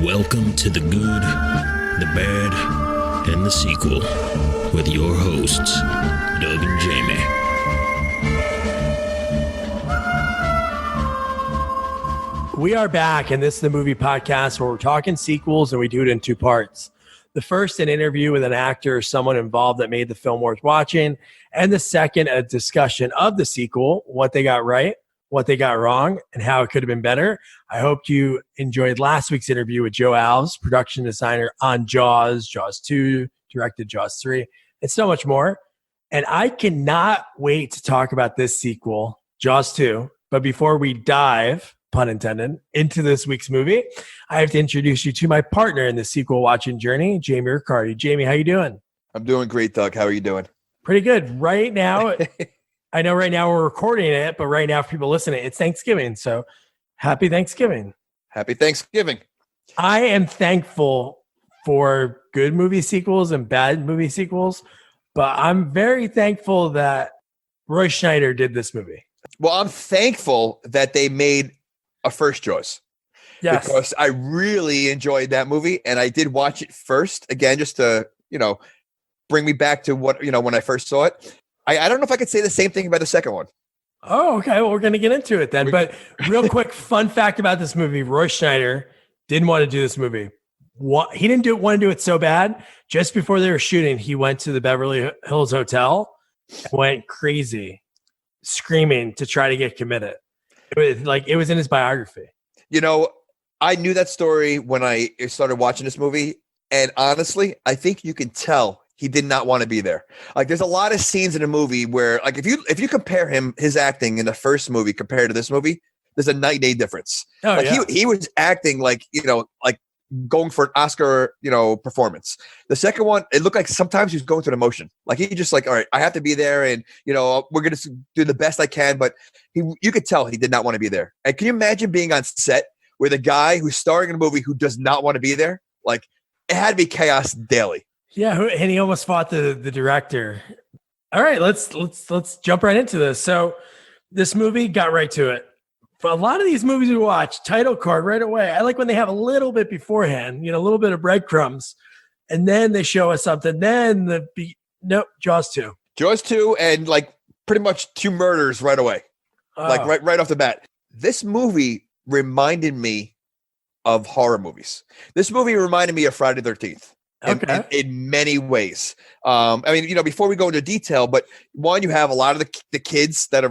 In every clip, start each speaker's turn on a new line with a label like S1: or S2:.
S1: Welcome to the good, the bad, and the sequel with your hosts, Doug and Jamie.
S2: We are back, and this is the movie podcast where we're talking sequels, and we do it in two parts. The first, an interview with an actor or someone involved that made the film worth watching, and the second, a discussion of the sequel, what they got right, what they got wrong, and how it could have been better. I hope you enjoyed last week's interview with Joe Alves, production designer on Jaws, Jaws 2, directed Jaws 3, and so much more. And I cannot wait to talk about this sequel, Jaws 2. But before we dive, pun intended, into this week's movie, I have to introduce you to my partner in the sequel watching journey, Jamie Riccardi. Jamie, how you doing?
S3: I'm doing great, Doug. How are you doing?
S2: Pretty good. Right now, I know right now we're recording it, but right now for people listening, it's Thanksgiving. So happy Thanksgiving.
S3: Happy Thanksgiving.
S2: I am thankful for good movie sequels and bad movie sequels, but I'm very thankful that Roy Schneider did this movie.
S3: Well, I'm thankful that they made a first Jaws.
S2: Yes.
S3: Because I really enjoyed that movie, and I did watch it first again just to, bring me back to what, when I first saw it. I don't know if I could say the same thing about the second one.
S2: Oh, okay. Well, we're going to get into it then. But real quick, fun fact about this movie, Roy Schneider didn't want to do this movie. He didn't want to do it so bad. Just before they were shooting, he went to the Beverly Hills Hotel and went crazy, screaming to try to get committed. It was in his biography.
S3: I knew that story when I started watching this movie. And honestly, I think you can tell he did not want to be there. Like, there's a lot of scenes in the movie where, like, if you compare his acting in the first movie compared to this movie, there's a night and day difference.
S2: Oh, yeah.
S3: He was acting like going for an Oscar, performance. The second one, it looked like sometimes he was going through an emotion. Like, he just like, all right, I have to be there, and we're gonna do the best I can. But you could tell he did not want to be there. And can you imagine being on set with a guy who's starring in a movie who does not want to be there? Like, it had to be chaos daily.
S2: Yeah, and he almost fought the director. All right, let's jump right into this. So this movie got right to it. For a lot of these movies we watch, title card right away. I like when they have a little bit beforehand, a little bit of breadcrumbs, and then they show us something. Then Jaws 2.
S3: Jaws 2, and like pretty much two murders right away, like right off the bat. This movie reminded me of horror movies. This movie reminded me of Friday the 13th. In many ways. Before we go into detail, but one, you have a lot of the kids that are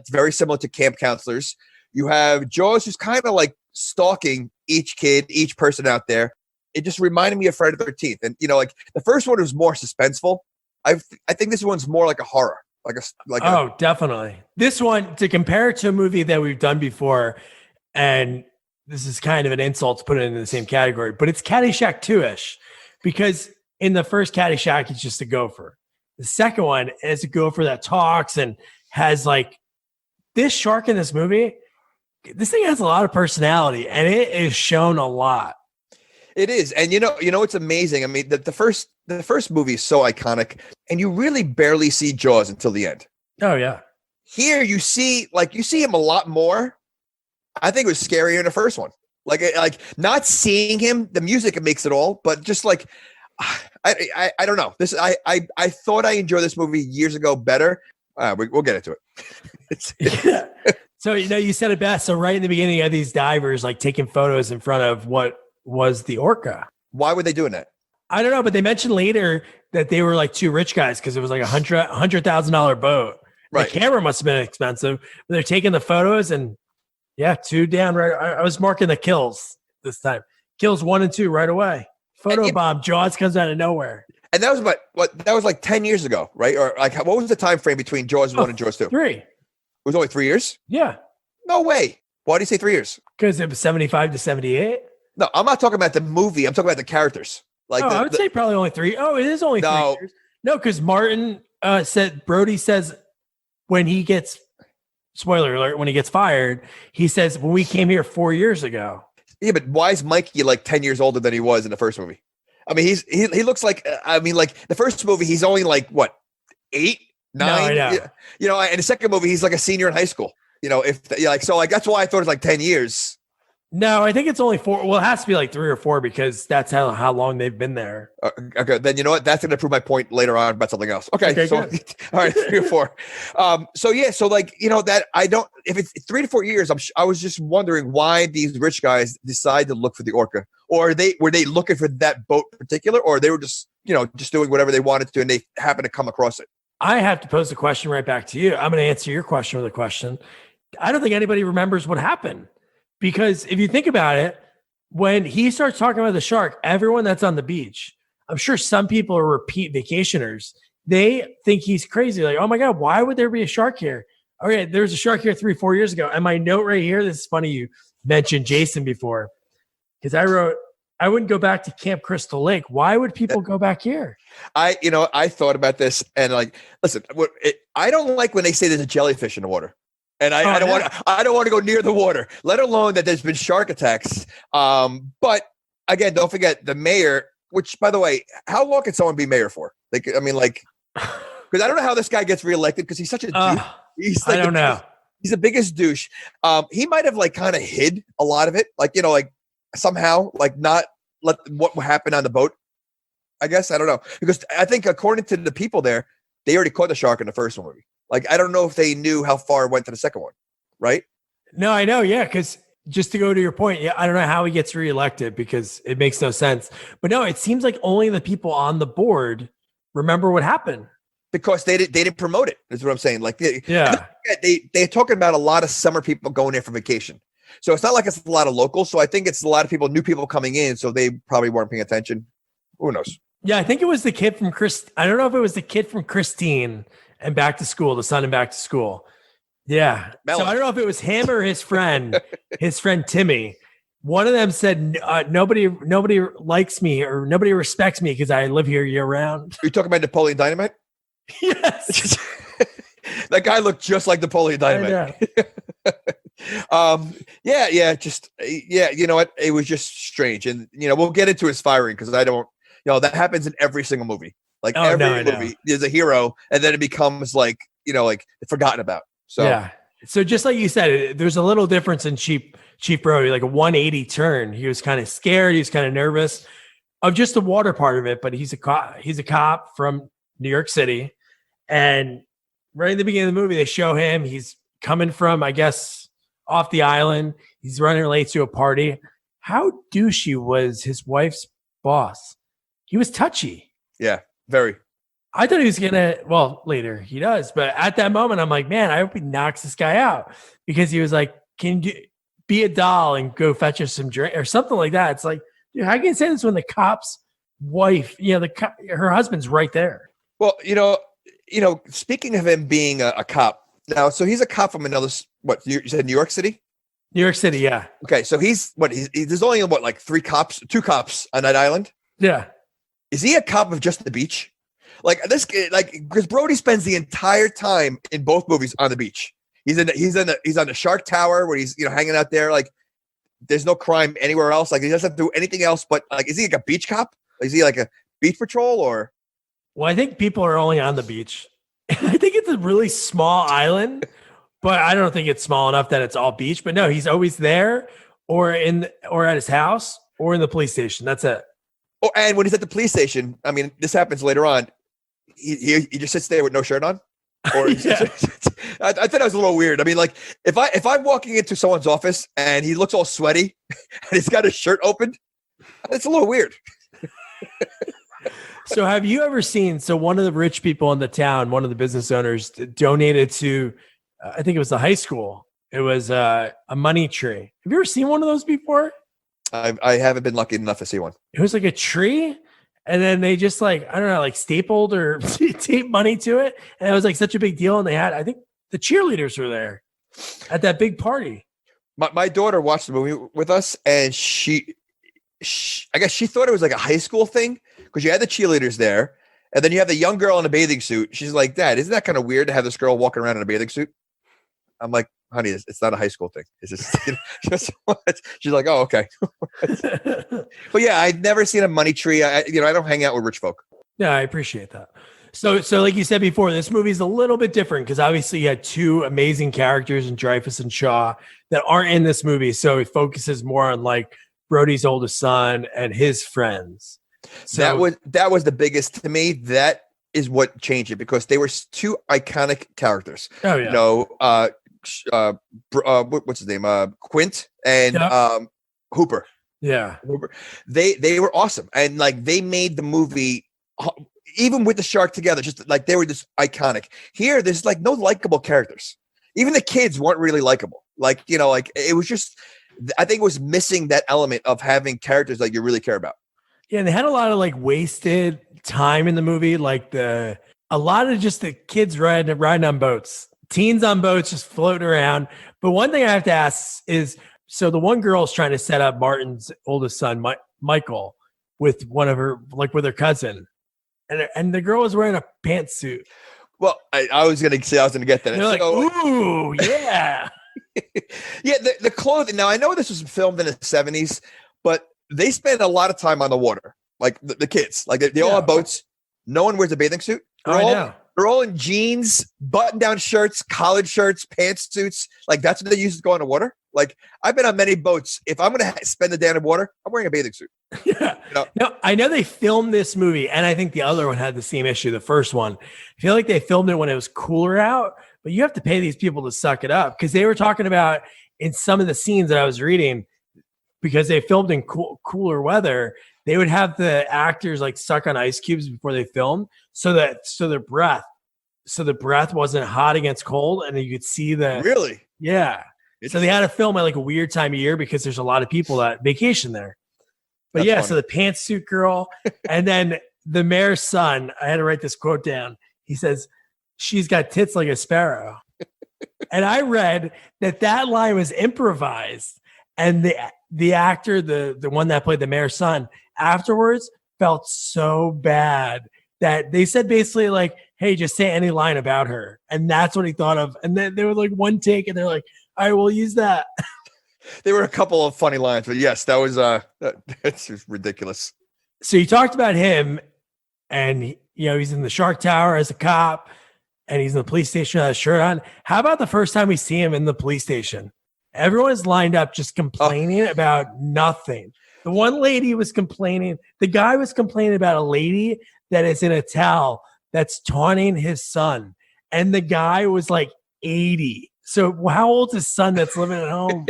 S3: very similar to camp counselors. You have Jaws, who's kind of like stalking each kid, each person out there. It just reminded me of Friday the 13th. And, the first one was more suspenseful. I think this one's more like a horror.
S2: Definitely. This one, to compare it to a movie that we've done before, and this is kind of an insult to put it in the same category, but it's Caddyshack 2-ish. Because in the first Caddyshack, it's just a gopher. The second one is a gopher that talks and has this shark in this movie. This thing has a lot of personality, and it is shown a lot.
S3: It is, and it's amazing. I mean, the first movie is so iconic, and you really barely see Jaws until the end.
S2: Oh yeah. Here
S3: you see him a lot more. I think it was scarier in the first one. Like not seeing him, the music makes it all, but just I don't know. This I thought I enjoyed this movie years ago better. We'll get into it.
S2: Yeah. So you said it best. So right in the beginning, you had these divers taking photos in front of what was the orca.
S3: Why were they doing that?
S2: I don't know, but they mentioned later that they were two rich guys because it was like $100,000 boat. Right. The camera must have been expensive. But they're taking the photos and. Yeah, 2 down right. I was marking the kills this time. Kills 1 and 2 right away. Photobomb. Jaws comes out of nowhere.
S3: And that was that was 10 years ago, right? Or what was the time frame between Jaws 1 and Jaws 2?
S2: 3.
S3: It was only 3 years?
S2: Yeah.
S3: No way. Why do you say 3 years?
S2: Because it was 75 to 78.
S3: No, I'm not talking about the movie. I'm talking about the characters.
S2: I would say probably only 3. Oh, it is only 3 years. No, because Martin Brody says when he gets. Spoiler alert, when he gets fired, he says, well, we came here 4 years ago.
S3: Yeah, but why is Mikey 10 years older than he was in the first movie? I mean, he looks like, the first movie, he's only 8, 9?
S2: No, I know.
S3: In the second movie, he's like a senior in high school. That's why I thought it was 10 years.
S2: No, I think it's only 4. Well, it has to be like 3 or 4 because that's how long they've been there.
S3: Okay, then you know what? That's going to prove my point later on about something else. Okay, so all right, 3 or 4. So like that I don't. If it's 3 to 4 years, I was just wondering why these rich guys decide to look for the orca, or were they looking for that boat in particular, or they were just just doing whatever they wanted to, and they happened to come across it.
S2: I have to pose the question right back to you. I'm going to answer your question with a question. I don't think anybody remembers what happened. Because if you think about it, when he starts talking about the shark, everyone that's on the beach, I'm sure some people are repeat vacationers. They think he's crazy. Like, oh my God, why would there be a shark here? Okay, there was a shark here 3-4 years ago. And my note right here, this is funny you mentioned Jason before. Because I wrote, I wouldn't go back to Camp Crystal Lake. Why would people go back here?
S3: I thought about this and like, listen, I don't like when they say there's a jellyfish in the water. And I don't want to go near the water, let alone that there's been shark attacks. But again, don't forget the mayor, which by the way, how long can someone be mayor for? Because I don't know how this guy gets reelected because he's such a douche.
S2: I don't know.
S3: He's the biggest douche. He might have like kind of hid a lot of it. Like, somehow like not let what happened on the boat. I guess, I don't know. Because I think according to the people there, they already caught the shark in the first movie. Like, I don't know if they knew how far it went to the second one, right?
S2: No, I know. Yeah, because just to go to your point, yeah, I don't know how he gets reelected because it makes no sense. But no, it seems like only the people on the board remember what happened.
S3: Because they didn't promote it, is what I'm saying. Like, they're talking about a lot of summer people going there for vacation. So it's not like it's a lot of locals. So I think it's a lot of people, new people coming in. So they probably weren't paying attention. Who knows? Yeah,
S2: I think it was the kid from I don't know if it was the kid from Christine and Back to School, the son in Back to School. Yeah. So I don't know if it was him or his friend Timmy. One of them said, nobody likes me or nobody respects me because I live here year round.
S3: Are you talking about Napoleon Dynamite?
S2: Yes.
S3: That guy looked just like Napoleon Dynamite. You know what? It was just strange. And, we'll get into his firing because I don't, that happens in every single movie. Like every movie, there's a hero, and then it becomes like forgotten about. So
S2: yeah. So just like you said, there's a little difference in Cheap Brody, like a 180 turn. He was kind of scared. He was kind of nervous of just the water part of it. But he's a cop from New York City, and right in the beginning of the movie, they show him. He's coming from, I guess, off the island. He's running late to a party. How douchey was his wife's boss? He was touchy.
S3: Yeah. Very.
S2: I thought he was later he does, but at that moment, I'm like, man, I hope he knocks this guy out because he was like, can you be a doll and go fetch us some drink or something like that? It's like, dude, how can you say this when the cop's wife, her husband's right there? Well,
S3: speaking of him being a cop now, so he's a cop from another, you said New York City?
S2: New York City. Yeah.
S3: Okay. So there's only like 2 cops on that island.
S2: Yeah.
S3: Is he a cop of just the beach? Like this, because Brody spends the entire time in both movies on the beach. He's on the Shark Tower where he's hanging out there. Like, there's no crime anywhere else. Like, he doesn't do anything else. But like, is he like a beach cop? Is he like a beach patrol or?
S2: Well, I think people are only on the beach. I think it's a really small island, but I don't think it's small enough that it's all beach. But no, he's always there, or at his house, or in the police station. That's it.
S3: Oh, and when he's at the police station, I mean, this happens later on. He just sits there with no shirt on. Or I thought that was a little weird. I mean, like if I'm walking into someone's office and he looks all sweaty and he's got his shirt opened, it's a little weird.
S2: So have you ever seen? So one of the rich people in the town, one of the business owners, donated to, I think it was the high school. It was a money tree. Have you ever seen one of those before?
S3: I haven't been lucky enough to see one.
S2: It was like a tree, and then they just stapled or taped money to it, and it was like such a big deal. And they had, I think, the cheerleaders were there at that big party.
S3: My daughter watched the movie with us, and she I guess she thought it was like a high school thing because you had the cheerleaders there, and then you have the young girl in a bathing suit. She's like, "Dad, isn't that kind of weird to have this girl walking around in a bathing suit?" I'm like, honey, it's not a high school thing. It's just she's like, oh, okay. But yeah, I've never seen a money tree. I don't hang out with rich folk.
S2: Yeah, I appreciate that. So like you said before, this movie is a little bit different because obviously you had two amazing characters in Dreyfuss and Shaw that aren't in this movie. So it focuses more on like Brody's oldest son and his friends. So
S3: that was the biggest to me. That is what changed it because they were two iconic characters.
S2: Oh yeah.
S3: What's his name? Quint and Hooper.
S2: Yeah.
S3: Hooper. They were awesome, and like they made the movie. Even with the shark together, just like they were just iconic. Here, there's like no likable characters. Even the kids weren't really likable. Like, you know, like it was just, I think it was missing that element of having characters that you really care about.
S2: Yeah, and they had a lot of like wasted time in the movie. Like a lot of just the kids riding on boats, teens on boats, just floating around. But one thing I have to ask is, so the one girl is trying to set up Martin's oldest son, Michael, with one of her, like with her cousin. And the girl was wearing a pantsuit.
S3: Well, I was going to say I was going to get that.
S2: They're like, ooh, yeah.
S3: Yeah, the clothing. Now, I know this was filmed in the 70s, but they spend a lot of time on the water. Like the kids. Like they all have boats. No one wears a bathing suit. They're all in jeans, button-down shirts, collared shirts, pantsuits. Like that's what they use to go on the water. Like I've been on many boats. If I'm going to spend the day in the water, I'm wearing a bathing suit.
S2: Yeah. You know? No, I know they filmed this movie, and I think the other one had the same issue. The first one, I feel like they filmed it when it was cooler out, but you have to pay these people to suck it up because they were talking about in some of the scenes that I was reading because they filmed in cooler weather. They would have the actors like suck on ice cubes before they filmed, so the breath wasn't hot against cold, and you could see the
S3: really,
S2: yeah. So they had to film at like a weird time of year because there's a lot of people that vacation there. But that's funny. So the pantsuit girl, and then the mayor's son. I had to write this quote down. He says, "She's got tits like a sparrow," and I read that line was improvised, and the actor, the one that played the mayor's son, afterwards felt so bad that they said basically like, "Hey, just say any line about her," and that's what he thought of. And then they were like one take, and they're like, "All right, we'll use that."
S3: There were a couple of funny lines, but yes, that was that's just ridiculous.
S2: So you talked about him, and he's in the Shark Tower as a cop, and he's in the police station with a shirt on. How about the first time we see him in the police station? Everyone is lined up just complaining about nothing. The one lady was complaining. The guy was complaining about a lady that is in a towel that's taunting his son, and the guy was like 80. So how old's his son that's living at home?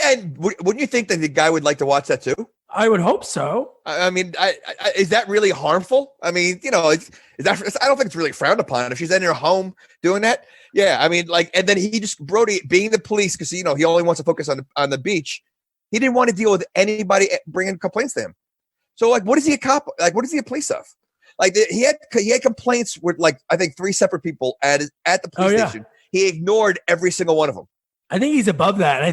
S3: And wouldn't you think that the guy would like to watch that too?
S2: I would hope so.
S3: I mean, is that really harmful? I mean, I don't think it's really frowned upon if she's in her home doing that. Yeah, I mean, like, and then Brody being the police because he only wants to focus on the beach. He didn't want to deal with anybody bringing complaints to him. So, like, what is he a cop? Like, what is he a police of? Like, he had complaints with like I think 3 separate people at the police station. He ignored every single one of them.
S2: I think he's above that. And I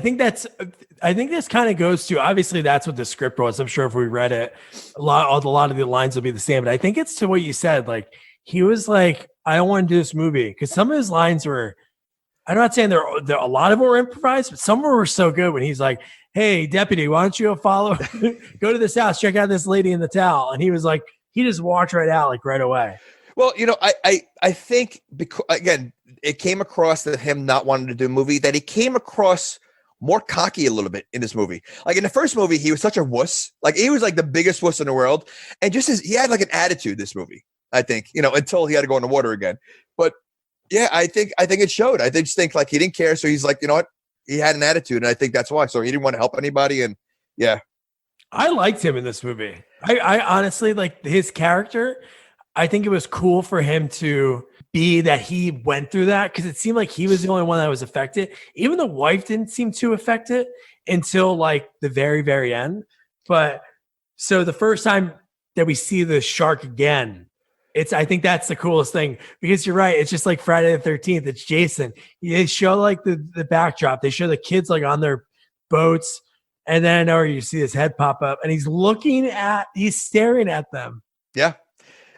S2: think this kind of goes to, obviously that's what the script was. I'm sure if we read it, a lot of the lines will be the same, but I think it's to what you said. Like he was like, I don't want to do this movie. Because some of his lines were, I'm not saying they're a lot of them were improvised, but some were so good when he's like, "Hey deputy, why don't you go to this house, check out this lady in the towel." And he was like, he just walked right out like right away.
S3: Well, I think because again, it came across that him not wanting to do a movie, that he came across more cocky a little bit in this movie. Like in the first movie, he was such a wuss. Like he was like the biggest wuss in the world. And he had like an attitude this movie, I think, until he had to go in the water again. But yeah, I think it showed. I just think like he didn't care. So he's like, you know what? He had an attitude. And I think that's why. So he didn't want to help anybody. And yeah.
S2: I liked him in this movie. I honestly like his character. I think it was cool for him to be that he went through that because it seemed like he was the only one that was affected. Even the wife didn't seem too affected until like the very, very end. But so the first time that we see the shark again, I think that's the coolest thing because you're right. It's just like Friday the 13th. It's Jason. They show like the backdrop. They show the kids like on their boats. And then I know you see his head pop up and he's staring at them.
S3: Yeah.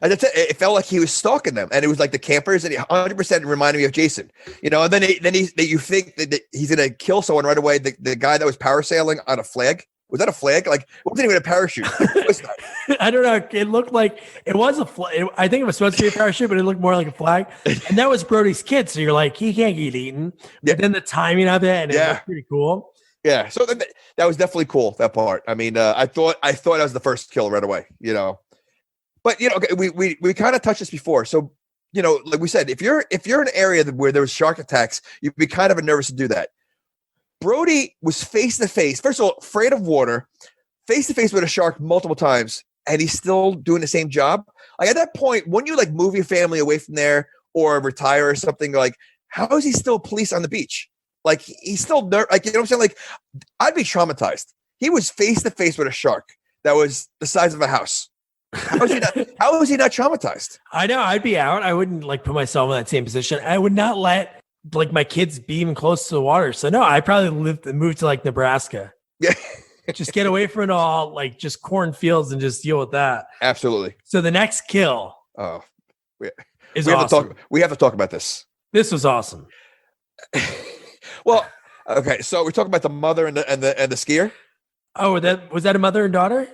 S3: And it felt like he was stalking them, and it was like the campers, and he 100% reminded me of Jason. And then you think that he's gonna kill someone right away. The guy that was parasailing on a flag Was that a flag? Like, it wasn't even a parachute. Like, what was that?
S2: I don't know. It looked like it was a flag. I think it was supposed to be a parachute, but it looked more like a flag. And that was Brody's kid. So you're like, he can't get eaten. But then the timing of it, and it looked pretty cool.
S3: Yeah. So that was definitely cool, that part. I mean, I thought that was the first kill right away, But, okay, we kind of touched this before. So, like we said, if you're in an area where there was shark attacks, you'd be kind of nervous to do that. Brody was face to face, first of all, afraid of water, face to face with a shark multiple times, and he's still doing the same job. Like, at that point, wouldn't you like move your family away from there or retire or something? Like, how is he still police on the beach? Like, he's still like, you know what I'm saying? Like, I'd be traumatized. He was face to face with a shark that was the size of a house. How is he not traumatized?
S2: I know. I'd be out. I wouldn't like put myself in that same position. I would not let like my kids be even close to the water. So no, I probably move to like Nebraska.
S3: Yeah.
S2: Just get away from it all, like just cornfields and just deal with that.
S3: Absolutely.
S2: So the next kill
S3: we
S2: awesome.
S3: We have to talk about this.
S2: This was awesome.
S3: Well, okay. So we're talking about the mother and the skier.
S2: Oh, was that a mother and daughter?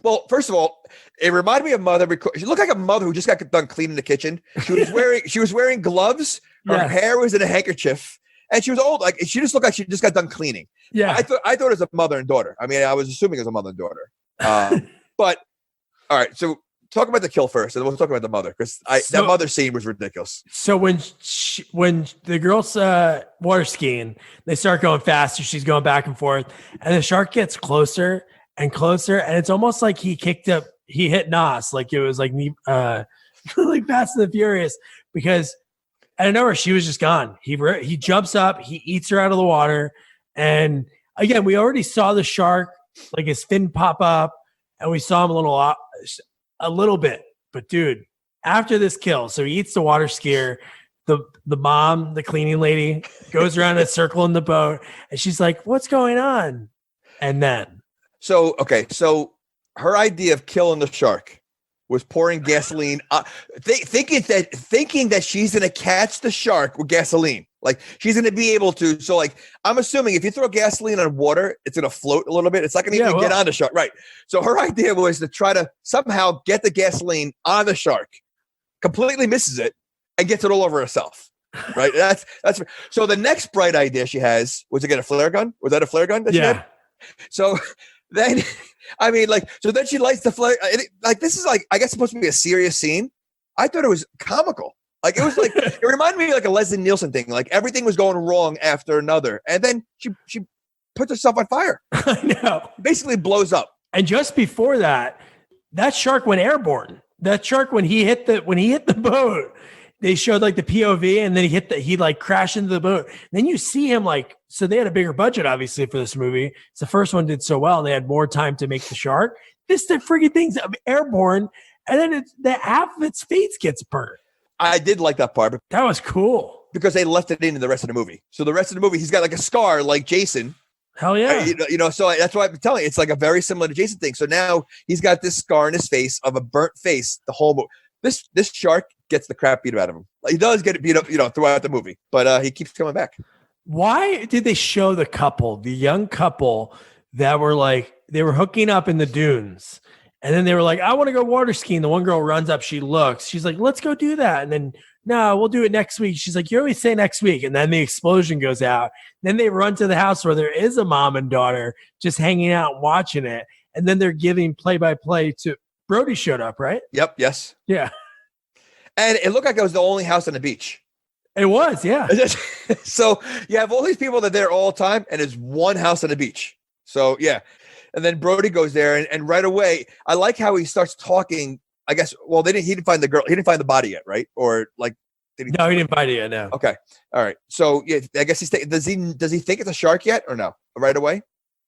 S3: Well, first of all, it reminded me of mother because she looked like a mother who just got done cleaning the kitchen. She was wearing gloves. Her hair was in a handkerchief, and she was old. Like, she just looked like she just got done cleaning.
S2: Yeah,
S3: I thought it was a mother and daughter. I mean, I was assuming it was a mother and daughter. But all right, so talk about the kill first, and then we'll talk about the mother because that mother scene was ridiculous.
S2: So when the girls water skiing, they start going faster. She's going back and forth, and the shark gets closer and closer, and it's almost like he hit Nos, like it was like like Fast and the Furious, because I don't know, she was just gone. He jumps up, he eats her out of the water, and again, we already saw the shark, like his fin pop up, and we saw him a little bit. But dude, after this kill, so he eats the water skier. The mom, the cleaning lady, goes around in a circle in the boat, and she's like, "What's going on?" And then.
S3: So her idea of killing the shark was pouring gasoline, thinking that she's going to catch the shark with gasoline. Like, she's going to be able to. So, like, I'm assuming if you throw gasoline on water, it's going to float a little bit. It's not going to even get on the shark. Right. So her idea was to try to somehow get the gasoline on the shark, completely misses it, and gets it all over herself. Right. That's so the next bright idea she has was to get a flare gun. Was that a flare gun that she had? So then, I mean, like, so then she lights the flare. Like, this is like, I guess, supposed to be a serious scene. I thought it was comical. Like, it was like, it reminded me of like a Leslie Nielsen thing. Like, everything was going wrong after another. And then she puts herself on fire.
S2: I know.
S3: Basically blows up.
S2: And just before that shark went airborne. That shark, when he hit the boat, they showed like the POV, and then he like crashed into the boat. And then you see him like, so they had a bigger budget, obviously, for this movie. So the first one did so well, and they had more time to make the shark. The freaking thing's airborne, and then half of its face gets burnt.
S3: I did like that part.
S2: That was cool.
S3: Because they left it in the rest of the movie. So the rest of the movie, he's got like a scar like Jason.
S2: Hell yeah.
S3: So that's why I'm telling you, it's like a very similar to Jason thing. So now he's got this scar in his face of a burnt face the whole movie. This shark gets the crap beat out of him. Like, he does get it beat up, throughout the movie, but he keeps coming back.
S2: Why did they show the young couple that were like, they were hooking up in the dunes, and then they were like, I want to go water skiing. The one girl runs up, she's like, let's go do that. And then, no, we'll do it next week. She's like, you always say next week. And then the explosion goes out. Then they run to the house where there is a mom and daughter just hanging out and watching it. And then they're giving play-by-play to Brody showed up, right?
S3: Yep. Yes.
S2: Yeah.
S3: And it looked like it was the only house on the beach.
S2: It was, yeah.
S3: So you have all these people that are there all the time, and there's one house on the beach. So, yeah. And then Brody goes there, and right away, I like how he starts talking. I guess, well, he didn't find the girl. He didn't find the body yet, right? Or like,
S2: No, he didn't find it yet, no.
S3: Okay. All right. So, yeah, I guess does he think it's a shark yet or no? Right away?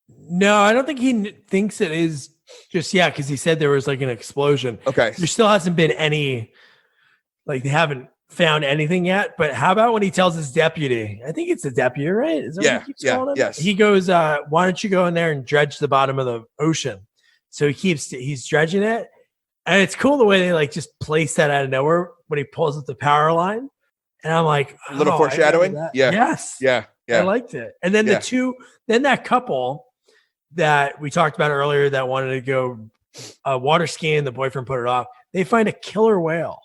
S2: No, I don't think he thinks it is just yet, because he said there was like an explosion.
S3: Okay.
S2: There still hasn't been any, like, they haven't found anything yet. But how about when he tells his deputy? I think it's the deputy, right? Is that what he keeps calling him?
S3: Yes.
S2: He goes, why don't you go in there and dredge the bottom of the ocean? So he's dredging it. And it's cool the way they like just place that out of nowhere when he pulls up the power line. And I'm like,
S3: a little foreshadowing. Yeah.
S2: Yes.
S3: Yeah. Yeah.
S2: I liked it. And then then that couple, that we talked about earlier that wanted to go water skiing. The boyfriend put it off. They find a killer whale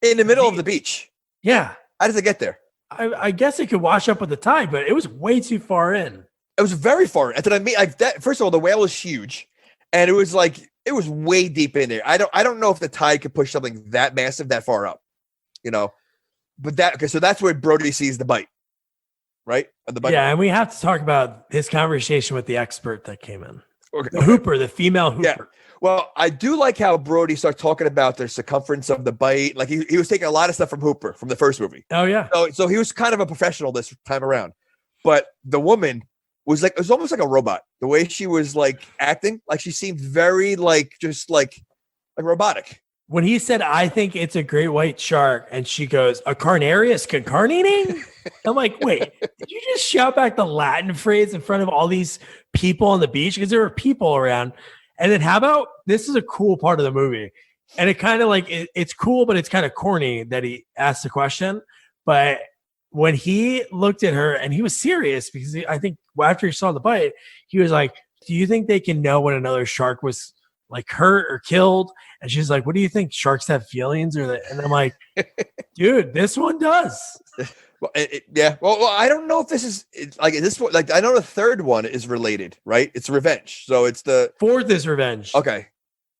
S3: in the middle of the beach.
S2: Yeah.
S3: How does it get there?
S2: I guess it could wash up with the tide, but it was way too far in.
S3: It was very far. And then first of all, the whale was huge, and it was way deep in there. I don't know if the tide could push something that massive that far up, But so that's where Brody sees the bite, right? The bite.
S2: Yeah, and we have to talk about his conversation with the expert that came in, the Hooper, the female Hooper.
S3: Yeah. Well, I do like how Brody starts talking about the circumference of the bite. Like he was taking a lot of stuff from Hooper from the first movie.
S2: Oh yeah.
S3: So he was kind of a professional this time around, but the woman was it was almost like a robot. The way she was acting, she seemed very just robotic.
S2: When he said, "I think it's a great white shark," and she goes, "A carnarius concarnating?" I'm like, wait, did you just shout back the Latin phrase in front of all these people on the beach? Because there were people around. And then how about, this is a cool part of the movie. And it kind of it's cool, but it's kind of corny that he asked the question. But when he looked at her and he was serious, because I think after he saw the bite, he was like, do you think they can know when another shark was hurt or killed? And she's like, what do you think? Sharks have feelings? And I'm like, dude, this one does.
S3: Well, yeah. Well, I don't know if this is this one. I know the third one is related, right? It's revenge. So it's the
S2: fourth is revenge.
S3: Okay.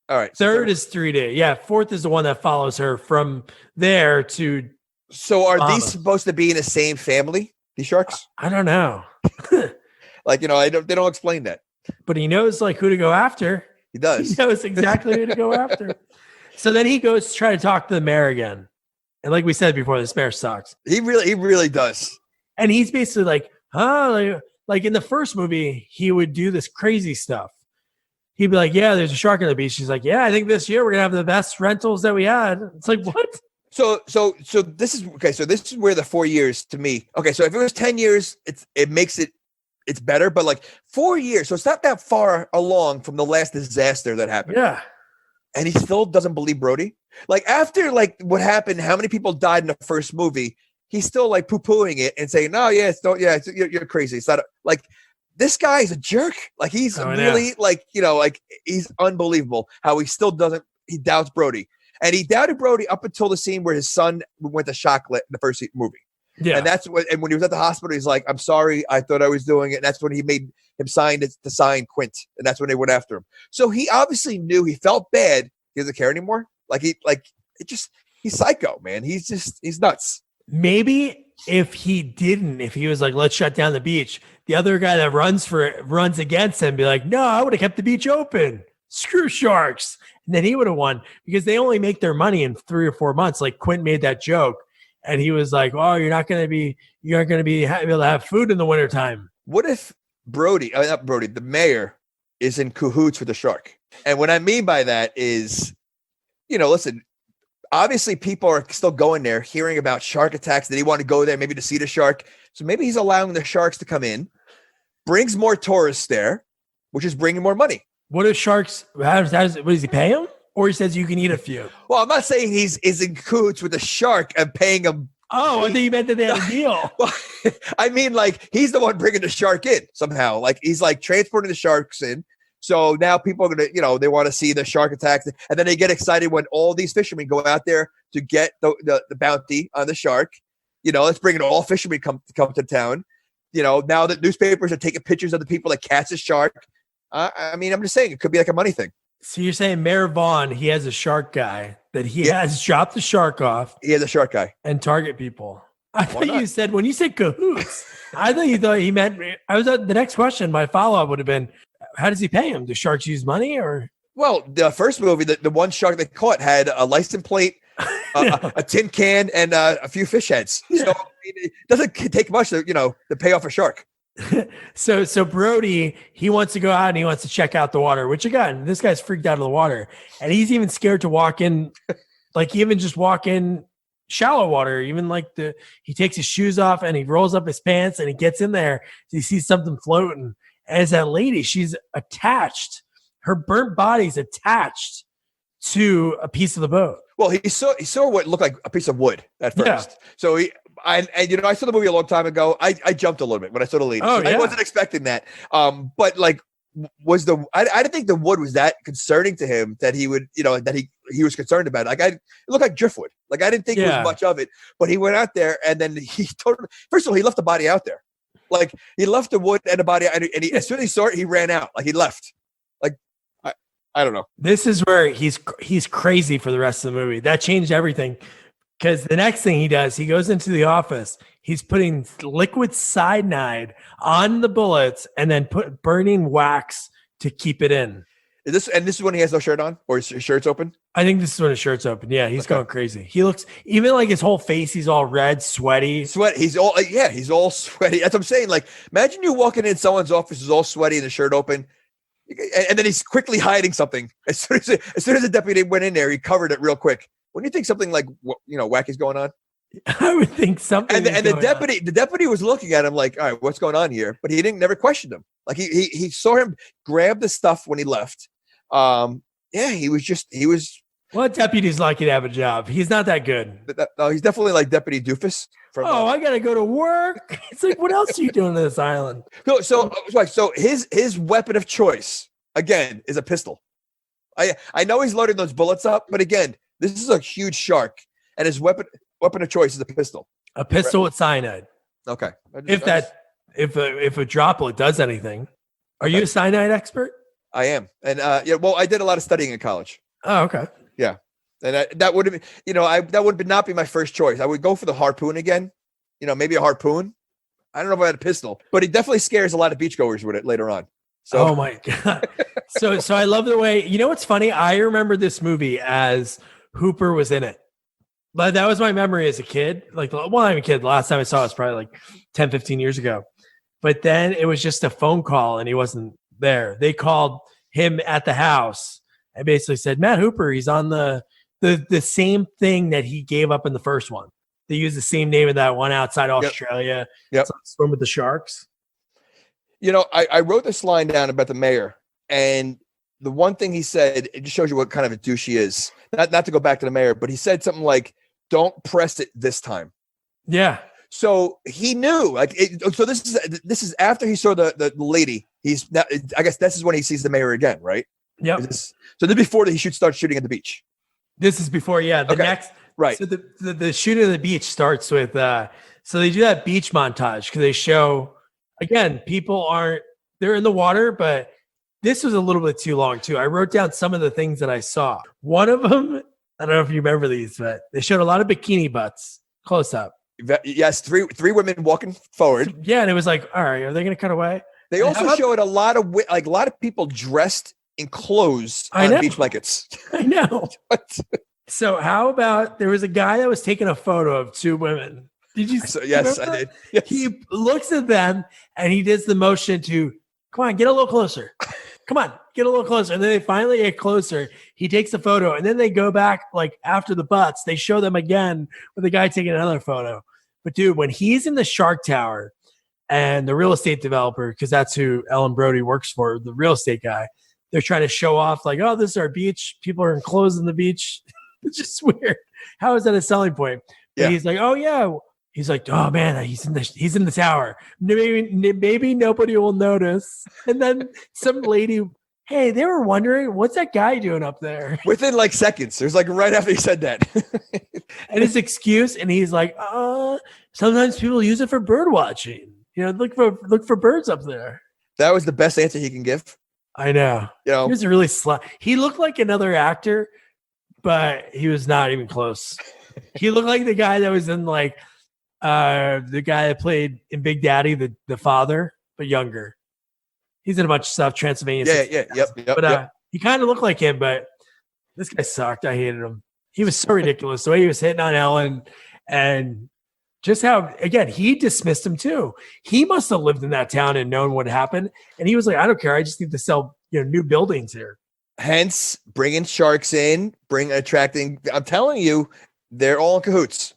S3: All right.
S2: Third is 3D. Yeah. Fourth is the one that follows her from there to.
S3: So are these supposed to be in the same family? These sharks?
S2: I don't know.
S3: They don't explain that.
S2: But he knows who to go after.
S3: He does.
S2: He knows exactly who to go after. So then he goes to try to talk to the mayor again. And like we said before, this mayor sucks.
S3: He really does.
S2: And he's basically like, huh? Like in the first movie, he would do this crazy stuff. He'd be like, yeah, there's a shark on the beach. He's like, yeah, I think this year we're going to have the best rentals that we had. It's like, what?
S3: So this is, okay. So this is where the 4 years to me. Okay. So if it was 10 years, it makes it's better, but 4 years. So it's not that far along from the last disaster that happened.
S2: Yeah.
S3: And he still doesn't believe Brody. After what happened, how many people died in the first movie, he's still poo-pooing it and saying, no, yeah, you're crazy. It's not this guy is a jerk. He's really he's unbelievable how he still he doubts Brody. And he doubted Brody up until the scene where his son went to chocolate in the first movie. Yeah. And when he was at the hospital, he's like, I'm sorry, I thought I was doing it. And that's when he made him sign to sign Quint. And that's when they went after him. So he obviously knew, he felt bad. He doesn't care anymore. He's psycho, man. He's nuts.
S2: Maybe if he was like, let's shut down the beach, the other guy that runs against him be like, no, I would have kept the beach open. Screw sharks. And then he would have won, because they only make their money in 3 or 4 months. Quint made that joke. And he was like, oh, you're not going to be able to have food in the wintertime.
S3: What if the mayor is in cahoots with the shark? And what I mean by that is, listen, obviously people are still going there, hearing about shark attacks. That he want to go there maybe to see the shark. So maybe he's allowing the sharks to come in, brings more tourists there, which is bringing more money.
S2: What if sharks, what does he pay him? Or he says you can eat a few.
S3: Well, I'm not saying he's in cahoots with the shark and paying him.
S2: Oh, I think you meant that they had a deal.
S3: Well, I mean, he's the one bringing the shark in somehow. He's transporting the sharks in. So now people are going to, they want to see the shark attacks. And then they get excited when all these fishermen go out there to get the bounty on the shark. Let's bring in all fishermen come to town. Now that newspapers are taking pictures of the people that catch the shark. I mean, I'm just saying it could be a money thing.
S2: So you're saying Mayor Vaughn, he has a shark guy that he has dropped the shark off.
S3: He has a shark guy.
S2: And target people. I thought you said, when you said cahoots, I thought he meant, the next question, my follow-up would have been, how does he pay him? Do sharks use money or?
S3: Well, the first movie, the one shark they caught had a license plate, a tin can, and a few fish heads. Yeah. So it doesn't take much to pay off a shark.
S2: So Brody, he wants to go out and he wants to check out the water, which again, this guy's freaked out of the water, and he's even scared to walk in, even just walk in shallow water. Even he takes his shoes off and he rolls up his pants and he gets in there. He sees something floating. As that lady, she's attached. Her burnt body's attached to a piece of the boat.
S3: Well, he saw what looked like a piece of wood at first. Yeah. So I saw the movie a long time ago. I jumped a little bit when I saw the lady. Oh, yeah. I wasn't expecting that. But was I didn't think the wood was that concerning to him that he would, that he was concerned about it. Like it looked like driftwood. Like I didn't think it was much of it, but he went out there and then first of all, he left the body out there. Like he left the wood and the body, and as soon as he saw it, he ran out. Like he left. Like I don't know.
S2: This is where he's crazy for the rest of the movie. That changed everything. Because the next thing he does, he goes into the office. He's putting liquid cyanide on the bullets and then burning wax to keep it in.
S3: This is when he has no shirt on, or his shirt's open?
S2: I think this is when his shirt's open. Yeah, he's going crazy. He looks, even like his whole face, he's all red, sweaty.
S3: He's all sweaty. That's what I'm saying. Like, imagine you walking in someone's office is all sweaty and the shirt open, and then he's quickly hiding something. As soon as the deputy went in there, he covered it real quick. When you think something like wacky's going on,
S2: I would think something.
S3: And the deputy was looking at him like, all right, what's going on here? But he never questioned him. Like he saw him grab the stuff when he left. He was.
S2: Well, deputy's lucky to have a job. He's not that good.
S3: No, he's definitely like Deputy Doofus.
S2: I gotta go to work. It's like, what else are you doing on this island?
S3: So his weapon of choice again is a pistol. I know he's loading those bullets up, but again, this is a huge shark, and his weapon of choice is a pistol.
S2: A pistol with cyanide.
S3: Okay.
S2: If a droplet does anything, are you a cyanide expert?
S3: I am, and I did a lot of studying in college.
S2: Oh, okay.
S3: Yeah, and that would have been, that would not be my first choice. I would go for the harpoon again. Maybe a harpoon. I don't know if I had a pistol, but it definitely scares a lot of beachgoers with it later on. So.
S2: Oh my god! So I love the way. What's funny? I remember this movie as Hooper was in it. But that was my memory as a kid. I'm a kid. The last time I saw it was probably like 10, 15 years ago. But then it was just a phone call and he wasn't there. They called him at the house and basically said, Matt Hooper, he's on the same thing that he gave up in the first one. They used the same name of that one outside Australia.
S3: Yep.
S2: Swim with the sharks.
S3: I wrote this line down about the mayor, and the one thing he said, it just shows you what kind of a douche he is. Not to go back to the mayor, but he said something like, don't press it this time. Yeah. So he knew, so this is after he saw the lady. He's now, I guess this is when he sees the mayor again, right?
S2: Yeah.
S3: So this is before he should start shooting at the beach.
S2: This is before, next.
S3: Right.
S2: So the shooting at the beach starts with, so they do that beach montage because they show, again, they're in the water, but this was a little bit too long too. I wrote down some of the things that I saw. One of them, I don't know if you remember these, but they showed a lot of bikini butts close up.
S3: Yes, three women walking forward.
S2: Yeah, and it was like, all right, are they going to cut away?
S3: They also showed a lot of people dressed in clothes on beach blankets.
S2: I know. So how about there was a guy that was taking a photo of two women? Did you?
S3: Yes, I did. Yes.
S2: He looks at them and he does the motion to, come on, get a little closer. Come on, get a little closer. And then they finally get closer. He takes a photo and then they go back after the butts. They show them again with the guy taking another photo. But dude, when he's in the Shark Tower and the real estate developer, because that's who Ellen Brody works for, the real estate guy, they're trying to show off oh, this is our beach. People are in clothes on the beach. It's just weird. How is that a selling point? But he's like, oh yeah. He's like, oh man, he's in the tower. Maybe nobody will notice. And then some lady, hey, they were wondering, what's that guy doing up there?
S3: Within seconds. There's right after he said that.
S2: And his excuse, and he's like, sometimes people use it for bird watching. Look for birds up there.
S3: That was the best answer he can give.
S2: I know. He was really he looked like another actor, but he was not even close. He looked like the guy that was in the guy that played in Big Daddy, the father, but younger. He's in a bunch of stuff, Transylvania.
S3: Yep.
S2: He kind of looked like him, but this guy sucked. I hated him. He was so ridiculous. The way he was hitting on Ellen and just how, again, he dismissed him too. He must have lived in that town and known what happened. And he was like, I don't care. I just need to sell new buildings here.
S3: Hence, bringing sharks in, attracting. I'm telling you, they're all in cahoots.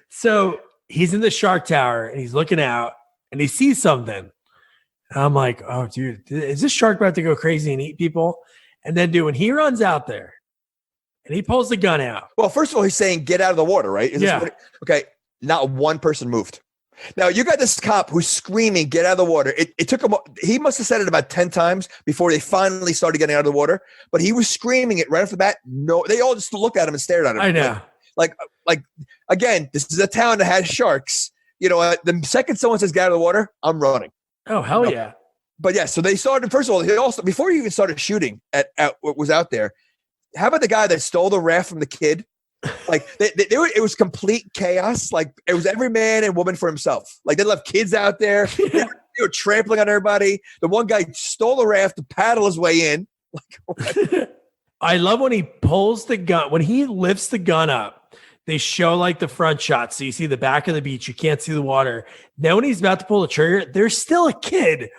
S2: So he's in the Shark Tower and he's looking out and he sees something. And I'm like, oh, dude, is this shark about to go crazy and eat people? And then, dude, when he runs out there and he pulls the gun out.
S3: Well, first of all, he's saying, get out of the water, right?
S2: Yeah.
S3: Okay. Not one person moved. Now you got this cop who's screaming, "Get out of the water!" It took him. He must have said it about 10 times before they finally started getting out of the water. But he was screaming it right off the bat. No, they all just looked at him and stared at him.
S2: I know.
S3: Like again, this is a town that has sharks. The second someone says, "Get out of the water," I'm running.
S2: Oh hell yeah!
S3: But yeah, so they started. First of all, he also before he even started shooting at what was out there. How about the guy that stole the raft from the kid? Like it was complete chaos. Like it was every man and woman for himself. Like they left kids out there. They were trampling on everybody. The one guy stole the raft to paddle his way in. Like,
S2: I love when he pulls the gun. When he lifts the gun up, they show like the front shot. So you see the back of the beach. You can't see the water. Then when he's about to pull the trigger, there's still a kid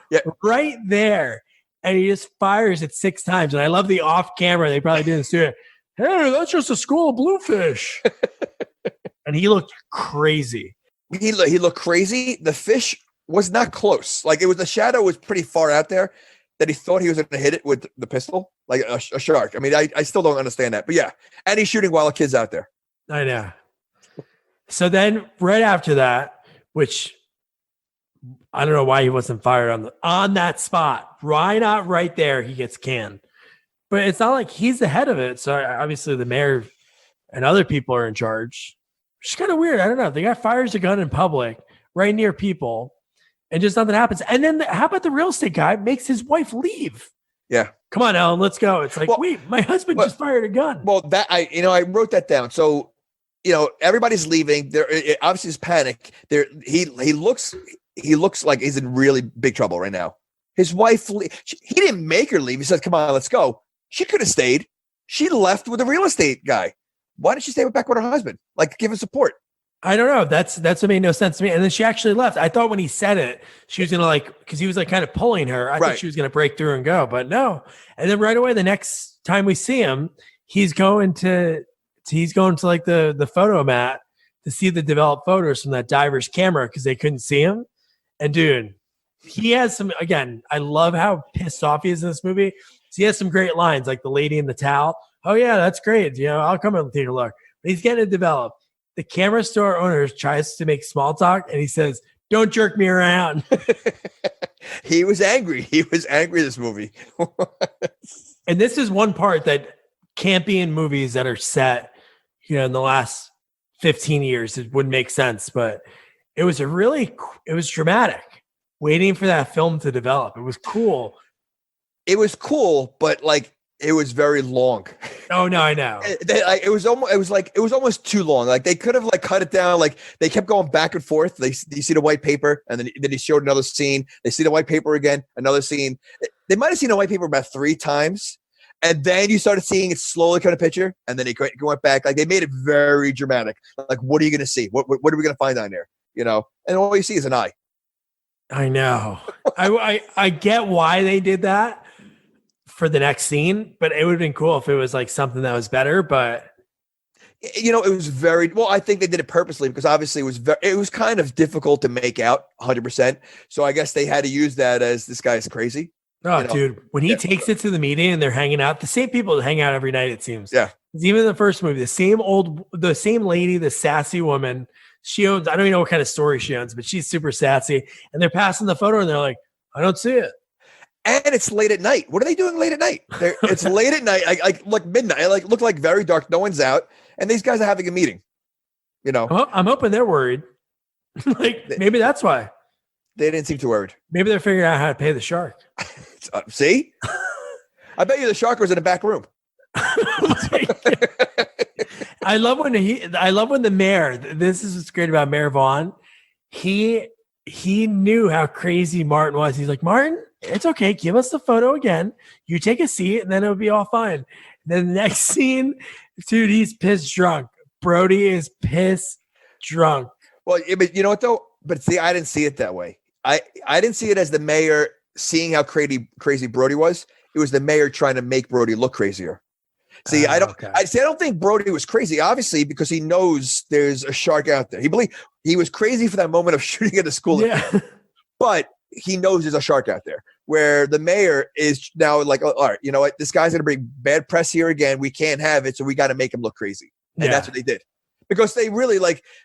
S2: right there. And he just fires it 6 times. And I love the off camera. They probably didn't do it. Hey, that's just a school of bluefish. And he looked crazy.
S3: He looked crazy. The fish was not close. Like the shadow was pretty far out there that he thought he was going to hit it with the pistol, like a shark. I mean, I still don't understand that. But yeah, and he's shooting while a kid's out there.
S2: I know. So then right after that, which I don't know why he wasn't fired on that spot. Why not right there? He gets canned. But it's not like he's the head of it. So obviously the mayor and other people are in charge. It's kind of weird. I don't know. The guy fires a gun in public right near people and just nothing happens. And then how about the real estate guy makes his wife leave? Yeah. Come on, Ellen, let's go. It's like, wait, my husband just fired a gun.
S3: Well, that I wrote that down. So, everybody's leaving. There obviously is panic. He looks like he's in really big trouble right now. His wife, he didn't make her leave. He said, "Come on, let's go." She could have stayed. She left with the real estate guy. Why didn't she stay back with her husband? Like, give him support.
S2: I don't know. That's what made no sense to me. And then she actually left. I thought when he said it, she was going to because he was kind of pulling her. I thought she was going to break through and go, but no. And then right away, the next time we see him, he's going to the photo mat to see the developed photos from that diver's camera because they couldn't see him. And dude, he has some, again, I love how pissed off he is in this movie. So he has some great lines like the lady in the towel. Oh yeah, that's great. I'll come and take a look. But he's getting it developed. The camera store owner tries to make small talk and he says, "Don't jerk me around."
S3: He was angry. He was angry this movie.
S2: And this is one part that can't be in movies that are set, in the last 15 years. It wouldn't make sense, but it was dramatic waiting for that film to develop. It was cool.
S3: It was cool, but it was very long.
S2: Oh no, I know.
S3: It was almost too long. Like they could have cut it down. Like they kept going back and forth. You see the white paper, and then he showed another scene. They see the white paper again, another scene. They might have seen the white paper about 3 times, and then you started seeing it slowly kind of picture, and then it went back. Like they made it very dramatic. Like what are you going to see? What are we going to find on there? And all you see is an eye.
S2: I know. I get why they did that for the next scene, but it would have been cool if it was something that was better. But
S3: it was very well. I think they did it purposely because obviously it was kind of difficult to make out 100%. So I guess they had to use that as this guy's crazy.
S2: Oh, dude, when he takes it to the meeting and they're hanging out, the same people that hang out every night, it seems.
S3: Yeah.
S2: Even in the first movie, the same lady, the sassy woman. She owns, I don't even know what kind of story she owns, but she's super sassy. And they're passing the photo and they're like, "I don't see it."
S3: And it's late at night. What are they doing late at night? It's late at night, like midnight. Look like very dark. No one's out, and these guys are having a meeting.
S2: I'm hoping they're worried. Maybe that's why
S3: they didn't seem too worried.
S2: Maybe they're figuring out how to pay the shark.
S3: See, I bet you the shark was in the back room.
S2: I love when the mayor. This is what's great about Mayor Vaughn. He knew how crazy Martin was. He's like, "Martin, it's okay. Give us the photo again. You take a seat, and then it'll be all fine." Then the next scene, dude, he's pissed drunk. Brody is pissed drunk.
S3: Well, but you know what though? But see, I didn't see it that way. I didn't see it as the mayor seeing how crazy Brody was. It was the mayor trying to make Brody look crazier. See, I don't think Brody was crazy, obviously, because he knows there's a shark out there. He was crazy for that moment of shooting at the school.
S2: Yeah.
S3: But he knows there's a shark out there, where the mayor is now like, "All right, you know what? This guy's going to bring bad press here again. We can't have it. So we got to make him look crazy." And that's what they did. because they really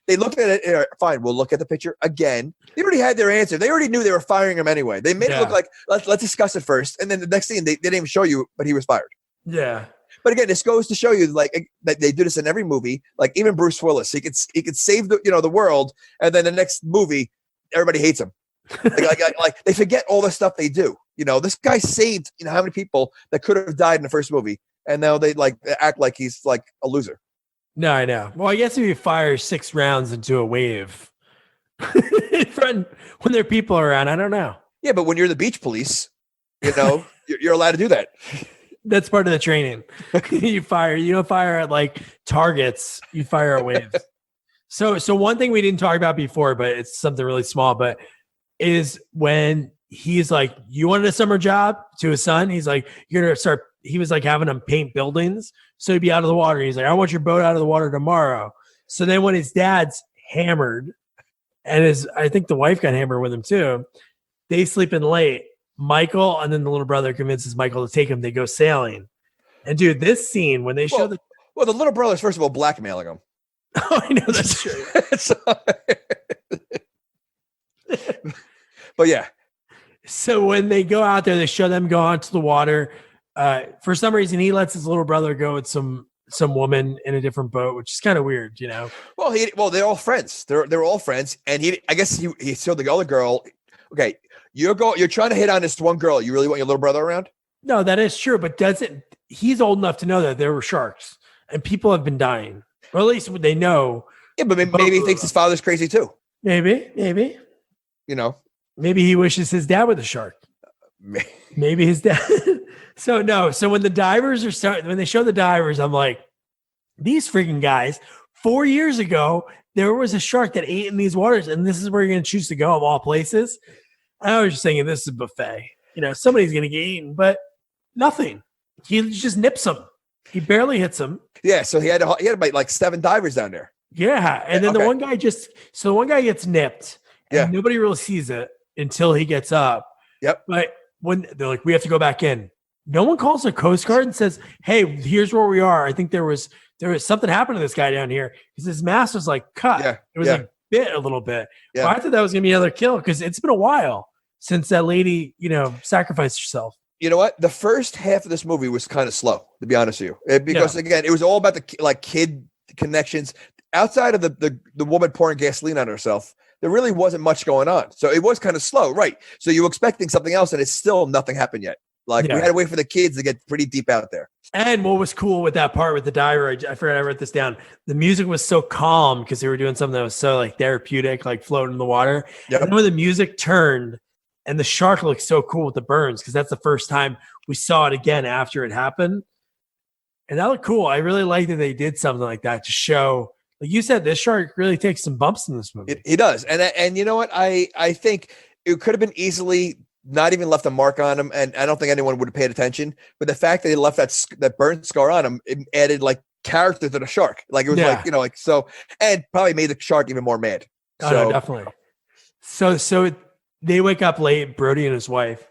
S3: they looked at it. Fine, we'll look at the picture again. They already had their answer. They already knew they were firing him anyway. They made it look like let's discuss it first, and then the next thing they didn't even show you, but he was fired.
S2: Yeah.
S3: But again, this goes to show you that they do this in every movie. Like even Bruce Willis, he could save the world, and then the next movie, everybody hates him. like they forget all the stuff they do. This guy saved how many people that could have died in the first movie, and now they act like he's like a loser.
S2: No, I know. Well, I guess if you fire 6 rounds into a wave when there are people around, I don't know.
S3: Yeah, but when you're the beach police, you're allowed to do that.
S2: That's part of the training. You don't fire at targets, you fire at waves. So one thing we didn't talk about before, but it's something really small, but is when he's like, you wanted a summer job to his son. He's like, you're going to start, he was like having him paint buildings. So he'd be out of the water. He's like, I want your boat out of the water tomorrow. So then when his dad's hammered and I think the wife got hammered with him too, they sleep in late. Michael and then the little brother convinces Michael to take him. They go sailing. And dude, this scene when they show the
S3: little brother's first of all blackmailing him.
S2: Oh, I know that's true.
S3: But yeah.
S2: So when they go out there, they show them go onto the water. For some reason, he lets his little brother go with some woman in a different boat, which is kind of weird,
S3: Well, they're all friends. They're all friends, and I guess he showed the other girl. Okay, you're trying to hit on this one girl. You really want your little brother around?
S2: No, that is true, but he's old enough to know that there were sharks and people have been dying, or at least they know.
S3: Yeah, but maybe he thinks his father's crazy too.
S2: Maybe. Maybe he wishes his dad was a shark. Maybe his dad. So when the divers when they show the divers, I'm like, these freaking guys, 4 years ago, there was a shark that ate in these waters, and this is where you're going to choose to go of all places. I was just thinking this is a buffet. Somebody's going to get eaten, but nothing. He just nips them. He barely hits them.
S3: Yeah, so he had about 7 divers down there.
S2: Yeah, and then the one guy gets nipped, and nobody really sees it until he gets up.
S3: Yep.
S2: But when they're like, we have to go back in, no one calls the Coast Guard and says, hey, here's where we are. I think there was something happened to this guy down here because his mask was cut.
S3: Yeah.
S2: It was bit a little bit.
S3: Yeah.
S2: Well, I thought that was going to be another kill because it's been a while since that lady, sacrificed herself. You
S3: know what? The first half of this movie was kind of slow, to be honest with you, because again, it was all about the kid connections. Outside of the woman pouring gasoline on herself, there really wasn't much going on. So it was kind of slow, right? So you were expecting something else, and it's still nothing happened yet. We had to wait for the kids to get pretty deep out there. And
S2: what was cool with that part with the diver, I forgot I wrote this down. The music was so calm because they were doing something that was so therapeutic, floating in the water. Yep. And then when the music turned and the shark looked so cool with the burns, because that's the first time we saw it again after it happened. And that looked cool. I really like that they did something like that to show, like you said, this shark really takes some bumps in this movie.
S3: He does. And you know what? I think it could have been easily not even left a mark on him, and I don't think anyone would have paid attention. But the fact that he left that burn scar on him, it added character to the shark. It was so, and probably made the shark even more mad.
S2: No, definitely. So they wake up late, Brody and his wife,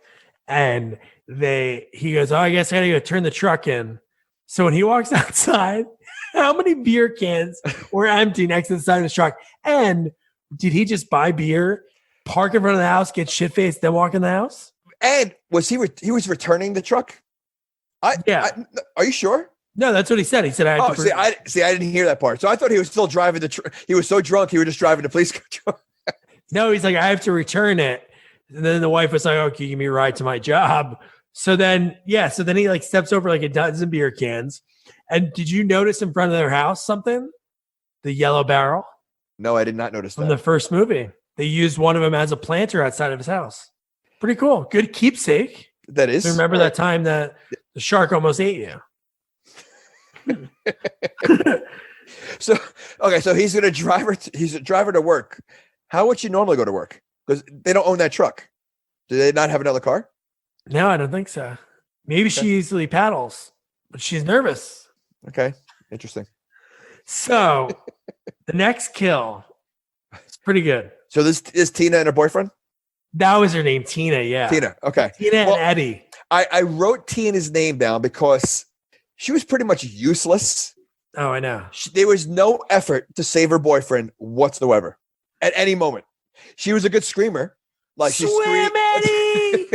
S2: and he goes, I guess I gotta go turn the truck in. So when he walks outside, how many beer cans were empty next to the side of the truck? And did he just buy beer, park in front of the house, get shit-faced, then walk in the house? And was he was returning the truck? Are you sure? No, that's what he said. He said, I didn't hear that part. So I thought he was still driving the truck. He was so drunk, he was just driving the police car. No, he's like, I have to return it. And then the wife was like, okay, give me a ride to my job. So then he steps over a dozen beer cans. And did you notice in front of their house something? The yellow barrel? No, I did not notice that. From the first movie. They used one of them as a planter outside of his house. Pretty cool. Good keepsake. That is. Remember that time that the shark almost ate you. So he's going to drive her. He's a driver to work. How would she normally go to work? Because they don't own that truck. Do they not have another car? No, I don't think so. Maybe she easily paddles, but she's nervous. Okay, interesting. So the next kill is pretty good. So this is Tina and her boyfriend? That was her name, Tina, yeah. Tina, okay. Tina and Eddie. I wrote Tina's name down because she was pretty much useless Oh, I know.
S3: There was no effort to save her boyfriend whatsoever at any moment. She was a good screamer. Like she screamed.
S2: Eddie!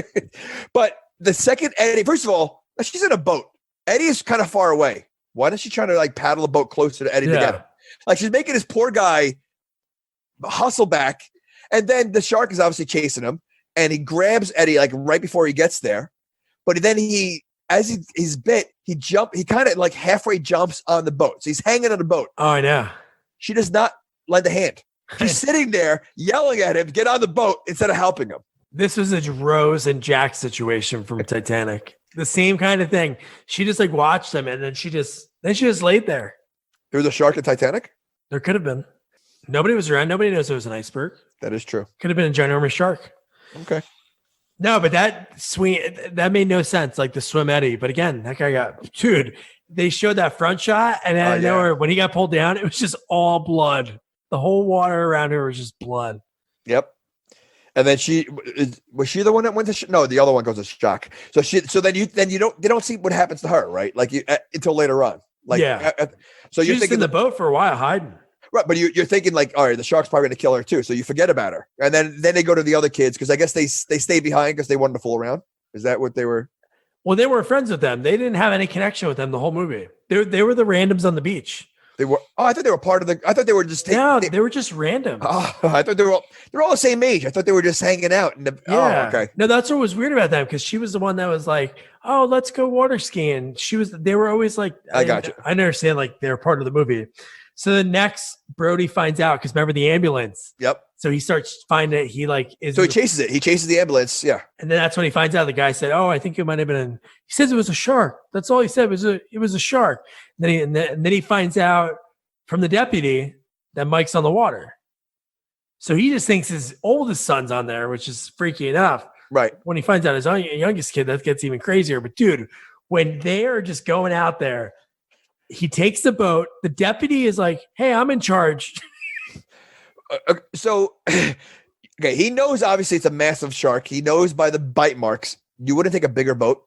S3: But the second Eddie, first of all, she's in a boat. Eddie is kind of far away. Why isn't she trying to like paddle the boat closer to Eddie to get him? Like she's making this poor guy hustle back. And then the shark is obviously chasing him. And he grabs Eddie like right before he gets there. But then he's bit, he kind of like halfway jumps on the boat. So he's hanging on the boat.
S2: Oh, I know.
S3: She does not lend a hand. She's sitting there yelling at him, get on the boat instead of helping him.
S2: This was a Rose and Jack situation from Titanic. The same kind of thing. She just like watched them and then she just laid there.
S3: There was a shark in Titanic?
S2: There could have been. Nobody was around. Nobody knows it was an iceberg.
S3: That is true.
S2: Could have been a ginormous shark.
S3: Okay.
S2: No, but that made no sense. Like the swim Eddie. But again, that guy they showed that front shot and then nowhere when he got pulled down, it was just all blood. The whole water around her was just blood.
S3: Yep. And then was she the one that went to no, the other one goes to shock. So then you don't see what happens to her, right? Like until later on. Like so you're thinking
S2: in the boat for a while hiding.
S3: Right, but you're thinking like, all right, the shark's probably going to kill her too, so you forget about her, and then they go to the other kids because I guess they stayed behind because they wanted to fool around. Is that what they were?
S2: Well, they were friends with them. They didn't have any connection with them the whole movie. They were the randoms on the beach.
S3: They were. Oh, I thought they were part of the. I thought they were just.
S2: They were just random.
S3: Oh, I thought they're all the same age. I thought they were just hanging out. Oh, okay.
S2: No, that's what was weird about them because she was the one that was like, "Oh, let's go water skiing." They were always like,
S3: I got you.
S2: I understand like they're part of the movie. So the next Brody finds out because remember the ambulance.
S3: Yep.
S2: So he starts finding it. He like is.
S3: So he chases it. He chases the ambulance. Yeah.
S2: And then that's when he finds out the guy said, "Oh, I think it might have been." He says it was a shark. That's all he said it was a shark. And then he finds out from the deputy that Mike's on the water. So he just thinks his oldest son's on there, which is freaky enough.
S3: Right.
S2: When he finds out his youngest kid, that gets even crazier. But dude, when they are just going out there, he takes the boat. The deputy is like, "Hey, I'm in charge."
S3: So, okay, he knows obviously it's a massive shark. He knows by the bite marks. You wouldn't take a bigger boat.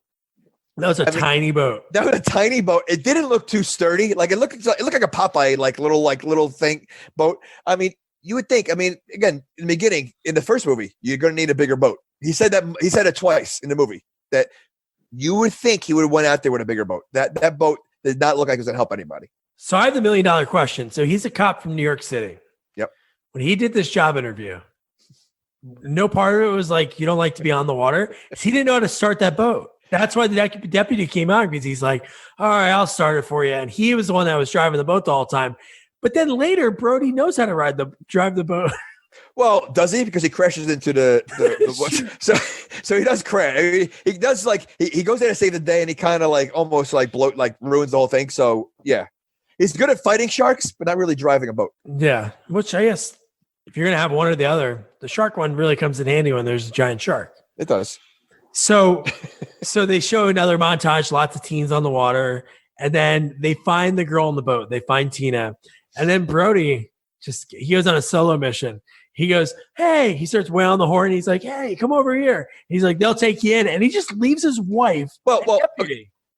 S2: That was a tiny boat.
S3: That was a tiny boat. It didn't look too sturdy. Like it looked like a Popeye little thing boat. I mean, you would think. I mean, again, in the beginning, in the first movie, you're going to need a bigger boat. He said it twice in the movie that you would think he would have went out there with a bigger boat. That boat did not look like it was going to help anybody.
S2: So I have the $1 million question. So he's a cop from New York City.
S3: Yep.
S2: When he did this job interview, no part of it was like, you don't like to be on the water. He didn't know how to start that boat. That's why the deputy came out because he's like, all right, I'll start it for you. And he was the one that was driving the boat the whole time. But then later, Brody knows how to drive the boat.
S3: Well, does he? Because he crashes into the so he does crash. He does like he goes there to save the day, and he kind of like almost like ruins the whole thing. So yeah, he's good at fighting sharks, but not really driving a boat.
S2: Yeah, which I guess if you're gonna have one or the other, the shark one really comes in handy when there's a giant shark.
S3: It does.
S2: So they show another montage, lots of teens on the water, and then they find the girl on the boat. They find Tina, and then Brody he goes on a solo mission. He goes, "Hey," he starts wailing the horn. He's like, "Hey, come over here." He's like, "They'll take you in." And he just leaves his wife.
S3: Well,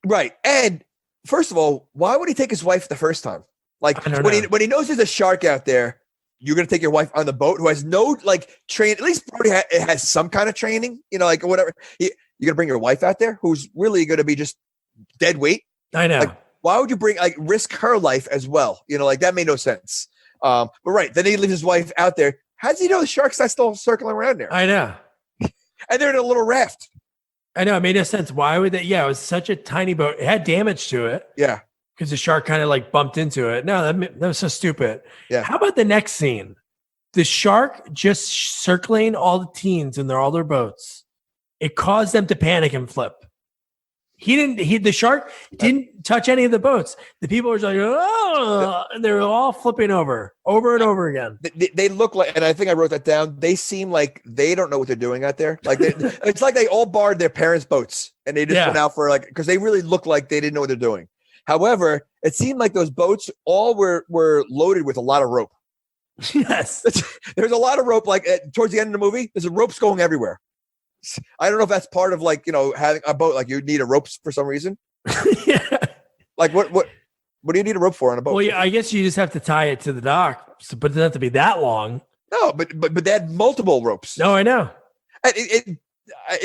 S3: right. And first of all, why would he take his wife the first time? Like when he knows there's a shark out there, you're going to take your wife on the boat who has no like train. At least Brody has some kind of training, like whatever. You're going to bring your wife out there who's really going to be just dead weight.
S2: I know.
S3: Like, why would you risk her life as well? Like that made no sense. But right. Then he leaves his wife out there. How does he know the shark's not still circling around there?
S2: I know.
S3: And they're in a little raft.
S2: I know. It made no sense. Why would they? Yeah, it was such a tiny boat. It had damage to it.
S3: Yeah.
S2: Because the shark kind of like bumped into it. No, that was so stupid.
S3: Yeah.
S2: How about the next scene? The shark just circling all the teens in all their boats. It caused them to panic and flip. The shark didn't touch any of the boats. The people were like, "Oh," and they were all flipping over and over again.
S3: They look like, and I think I wrote that down. They seem like they don't know what they're doing out there. Like it's like they all borrowed their parents' boats and they just went out for because they really look like they didn't know what they're doing. However, it seemed like those boats all were loaded with a lot of rope.
S2: Yes,
S3: there's a lot of rope. Like towards the end of the movie, there's ropes going everywhere. I don't know if that's part of having a boat. Like you need a rope for some reason.
S2: Yeah.
S3: Like what? What do you need a rope for on a boat?
S2: Well, yeah, I guess you just have to tie it to the dock, but it doesn't have to be that long.
S3: No, but they had multiple ropes.
S2: No, I know.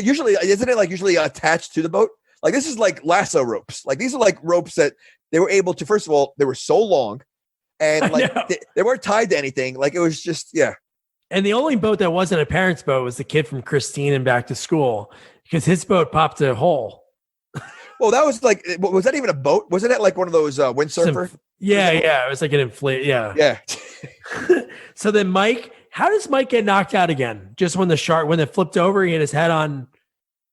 S3: Usually, isn't it like usually attached to the boat? Like this is like lasso ropes. Like these are like ropes that they were able to. First of all, they were so long, and like they weren't tied to anything. Like it was just
S2: And the only boat that wasn't a parent's boat was the kid from Christine and Back to School, because his boat popped a hole.
S3: Well, that was like, was that even a boat? Wasn't that like one of those windsurfer?
S2: Yeah. It was like an inflate. Yeah.
S3: Yeah.
S2: So then how does Mike get knocked out again? Just when when it flipped over, he hit his head on,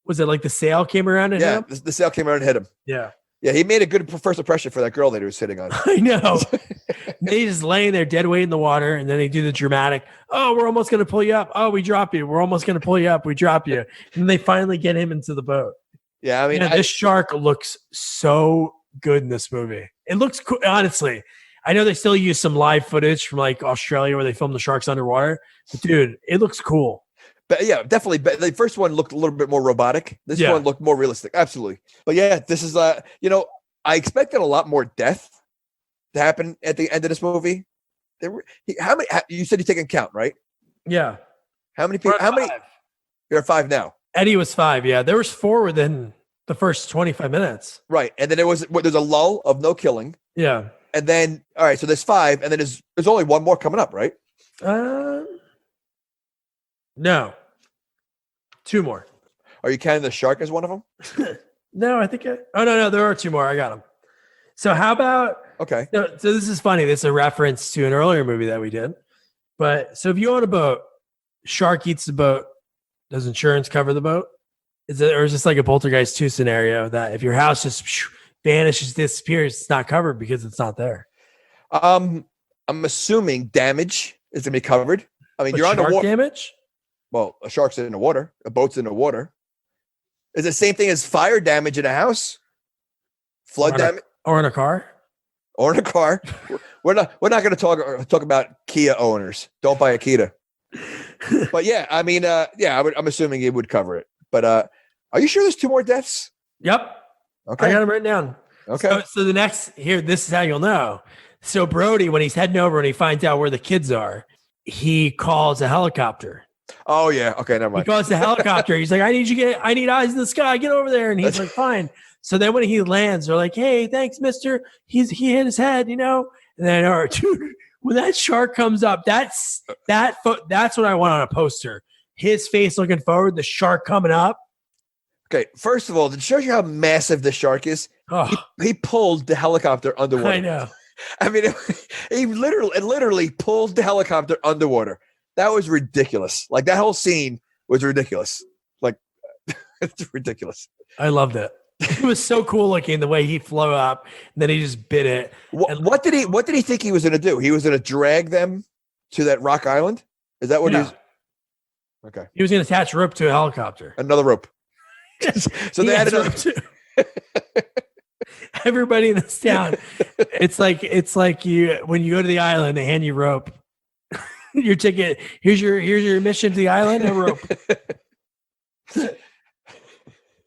S2: was it like the sail came around and hit him?
S3: The sail came around and hit him.
S2: Yeah.
S3: Yeah, he made a good first impression for that girl that he was sitting on.
S2: I know. They just laying there dead weight in the water, and then they do the dramatic, oh, we're almost going to pull you up. Oh, we drop you. We're almost going to pull you up. We drop you. And they finally get him into the boat.
S3: Yeah, I mean,
S2: this shark looks so good in this movie. It looks cool, honestly. I know they still use some live footage from like Australia where they film the sharks underwater, but dude, it looks cool.
S3: But yeah, definitely. But the first one looked a little bit more robotic. This one looked more realistic. Absolutely. But yeah, this is I expected a lot more death to happen at the end of this movie. How many? You said you're taking count, right?
S2: Yeah.
S3: How many people? How many? You're at 5 now.
S2: Eddie was 5. Yeah, there was 4 within the first 25 minutes.
S3: Right, and then there's a lull of no killing.
S2: Yeah.
S3: And then all right, so there's 5, and then there's only one more coming up, right?
S2: No. 2 more.
S3: Are you counting the shark as one of them?
S2: No, I think. No, there are 2 more. I got them. So how about?
S3: Okay.
S2: So this is funny. This is a reference to an earlier movie that we did. But so if you own a boat, shark eats the boat. Does insurance cover the boat? Is this like a Poltergeist 2 scenario that if your house just vanishes, disappears, it's not covered because it's not there?
S3: I'm assuming damage is going to be covered. I mean, you're on the water.
S2: Damage?
S3: Well, a shark's in the water. A boat's in the water. Is the same thing as fire damage in a house? Flood damage?
S2: Or in a car?
S3: Or in a car. We're not going to talk about Kia owners. Don't buy a Kia. But yeah, I mean, I'm assuming it would cover it. But are you sure there's 2 more deaths?
S2: Yep.
S3: Okay.
S2: I got them written down.
S3: Okay.
S2: So the next here, this is how you'll know. So Brody, when he's heading over and he finds out where the kids are, he calls a helicopter.
S3: Oh yeah. Okay. Never mind.
S2: He calls the helicopter. He's like, I need eyes in the sky. Get over there. And he's like, fine. So then when he lands, they're like, hey, thanks, mister. He hit his head, And then, dude, when that shark comes up, that's what I want on a poster. His face looking forward, the shark coming up.
S3: Okay, first of all, it shows you how massive the shark is.
S2: Oh.
S3: He pulled the helicopter underwater.
S2: I know.
S3: I mean, he literally pulled the helicopter underwater. That was ridiculous. Like that whole scene was ridiculous. Like it's ridiculous.
S2: I loved it. It was so cool looking the way he flew up, and then he just bit it.
S3: What did he think he was going to do? He was going to drag them to that rock island? Is that what he was? Okay.
S2: He was going to attach a rope to a helicopter.
S3: Another rope. So they had another.
S2: Everybody in this town, it's like you when you go to the island, they hand you rope. Your ticket. Here's your admission to the island. A rope.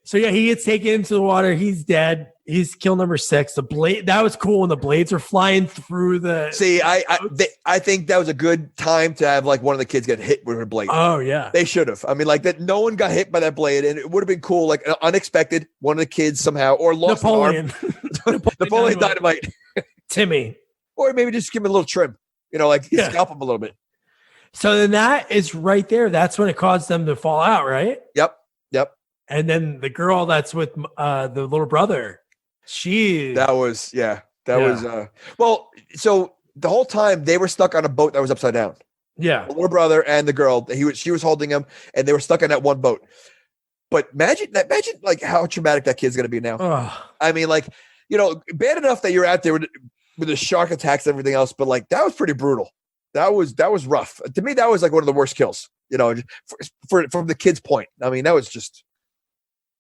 S2: So yeah, he gets taken into the water. He's dead. He's kill number 6. The blade, that was cool when the blades were flying through the.
S3: See, I think that was a good time to have like one of the kids get hit with a blade.
S2: Oh yeah,
S3: they should have. I mean, like that. No one got hit by that blade, and it would have been cool, like unexpected. One of the kids somehow or lost
S2: Napoleon.
S3: An arm. Napoleon Dynamite.
S2: Timmy,
S3: or maybe just give him a little trim. Scalp him a little bit.
S2: So then that is right there. That's when it caused them to fall out, right?
S3: Yep.
S2: And then the girl that's with the little brother,
S3: was well, so the whole time they were stuck on a boat that was upside down.
S2: Yeah.
S3: The little brother and the girl, she was holding him, and they were stuck on that one boat. But imagine like how traumatic that kid's going to be now.
S2: Oh.
S3: I mean, like, bad enough that you're out there with the shark attacks and everything else, but like that was pretty brutal. That was rough. To me, that was like one of the worst kills, from the kid's point. I mean, that was just.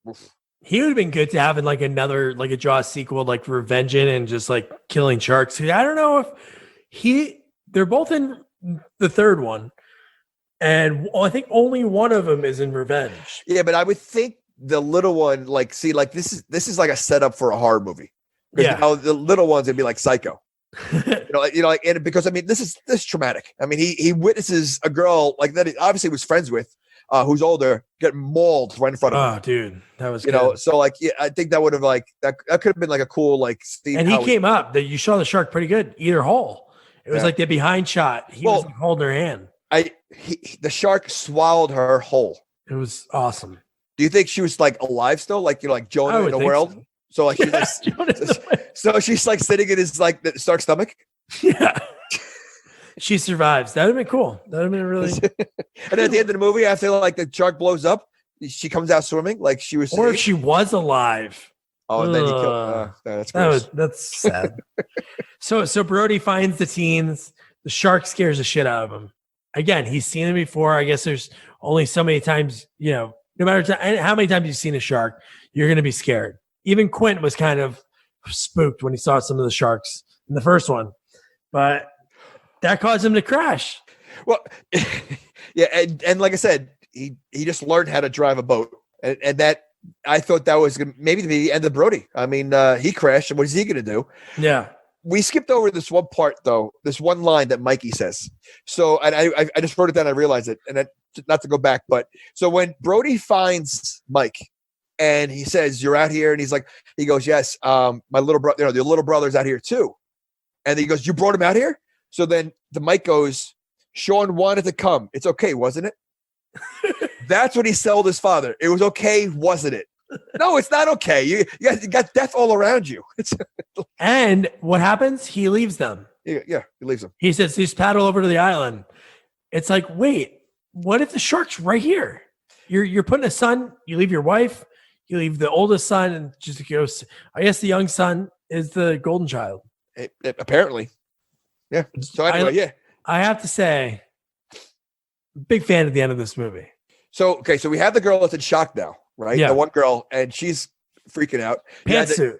S3: Oof.
S2: He would have been good to have in like another, like a Jaws sequel, like Revenging and just like killing sharks. I don't know if they're both in the third one. And I think only one of them is in Revenge.
S3: Yeah, but I would think the little one, this is like a setup for a horror movie. Because
S2: Yeah.
S3: now the little ones would be like Psycho. And because I mean, this is traumatic. I mean, he witnesses a girl like that he obviously was friends with, who's older, get mauled right in front of him.
S2: Oh, dude, that was
S3: So like, yeah, I think that would have like that could have been like a cool like scene.
S2: And he came up. That you saw the shark pretty good, either hole. It was like the behind shot. He was like holding her hand.
S3: The shark swallowed her whole.
S2: It was awesome.
S3: Do you think she was like alive still, like like Jonah in the world? So like, so she's like sitting in his like the shark stomach.
S2: Yeah. She survives. That would have been cool. That would have been really.
S3: And then at the end of the movie, after like the shark blows up, she comes out swimming like she was.
S2: Or if she was alive.
S3: Oh, and then he killed. That's gross.
S2: That's sad. So Brody finds the teens. The shark scares the shit out of him. Again, he's seen them before. I guess there's only so many times, no matter how many times you've seen a shark, you're going to be scared. Even Quint was kind of spooked when he saw some of the sharks in the first one, but that caused him to crash.
S3: Well, yeah, and like I said, he just learned how to drive a boat, and that I thought that was maybe the end of Brody. I mean, he crashed, and what is he going to do?
S2: Yeah.
S3: We skipped over this one part, though, this one line that Mikey says. So and I just wrote it down. I realized it, and then, not to go back, but so when Brody finds Mike and he says, "You're out here," and he goes, "Yes, my little brother, the little brother's out here too," and he goes, "You brought him out here?" So then the Mike goes, "Sean wanted to come. It's okay, wasn't it?" That's what he told his father. It was okay, wasn't it? No, it's not okay. You got death all around you.
S2: And what happens? He leaves them.
S3: Yeah, he leaves them.
S2: He says, "Just paddle over to the island." It's like, wait, what if the shark's right here? You're putting a son. You leave your wife. You leave the oldest son, and just goes. I guess the young son is the golden child.
S3: Apparently, yeah. So anyway,
S2: I have to say, big fan at the end of this movie.
S3: So we have the girl that's in shock now. Right,
S2: yeah.
S3: The one girl, and she's freaking out.
S2: Pantsuit,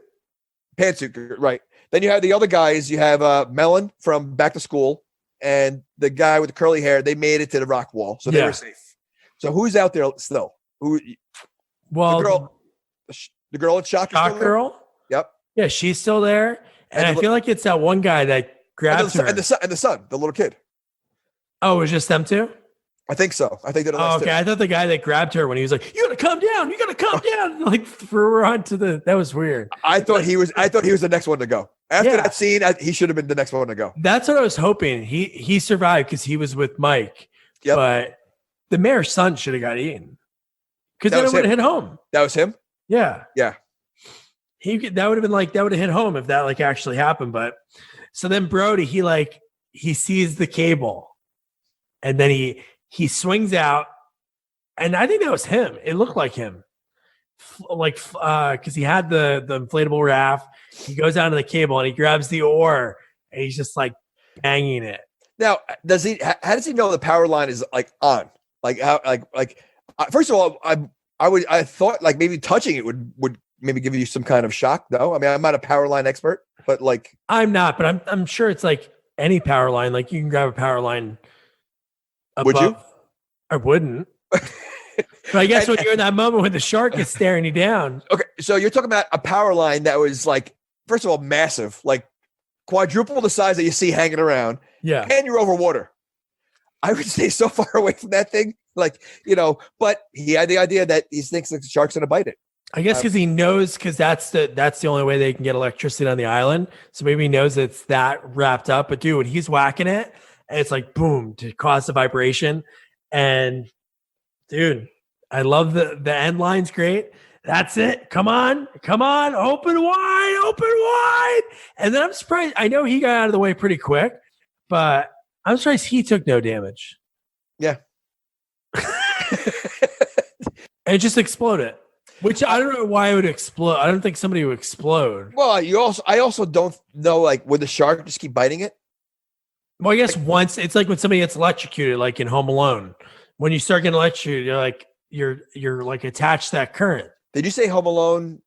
S3: right? Then you have the other guys. You have Melon from Back to School, and the guy with the curly hair. They made it to the rock wall, so they were safe. So who's out there still?
S2: Well,
S3: the girl in shock.
S2: Shock girl.
S3: Yep.
S2: Yeah, she's still there, and I feel like it's that one guy that grabs her,
S3: and the son, the little kid.
S2: Oh, it was just them two.
S3: I think so. I think that.
S2: Oh, okay. I thought the guy that grabbed her when he was like, "You gotta come down. You gotta come down," like threw her onto the. That was weird.
S3: I thought he was the next one to go. After that scene, he should have been the next one to go.
S2: That's what I was hoping. He survived because he was with Mike.
S3: Yep.
S2: But the mayor's son should have got eaten because then it would have hit home.
S3: That was him.
S2: Yeah.
S3: Yeah.
S2: That would have been like that would have hit home if that like actually happened. But so then Brody he sees the cable, and then he swings out, and I think that was him. It looked like him, because he had the inflatable raft. He goes down to the cable and he grabs the oar, and he's just like banging it.
S3: Now, how does he know the power line is like on? Like how? Like first of all, I thought like maybe touching it would maybe give you some kind of shock. Though I mean, I'm not a power line expert, but like
S2: I'm not, but I'm sure it's like any power line. Like you can grab a power line.
S3: Would you?
S2: I wouldn't. But I guess when you're in that moment when the shark is staring you down.
S3: Okay, so you're talking about a power line that was like, first of all, massive, like quadruple the size that you see hanging around.
S2: Yeah.
S3: And you're over water. I would stay so far away from that thing. Like, but he had the idea that he thinks the shark's going to bite it.
S2: I guess because he knows, because that's the only way they can get electricity on the island. So maybe he knows it's that wrapped up. But dude, when he's whacking it, and it's like boom to cause the vibration. And dude, I love the end line's great. That's it. Come on, open wide. And then I'm surprised. I know he got out of the way pretty quick, but I'm surprised he took no damage.
S3: Yeah.
S2: And it just exploded. Which I don't know why it would explode. I don't think somebody would explode.
S3: Well, I also don't know, like, would the shark just keep biting it?
S2: Well, I guess once it's like when somebody gets electrocuted, like in Home Alone, when you start getting electrocuted, you're like attached to that current.
S3: Did you say Home Alone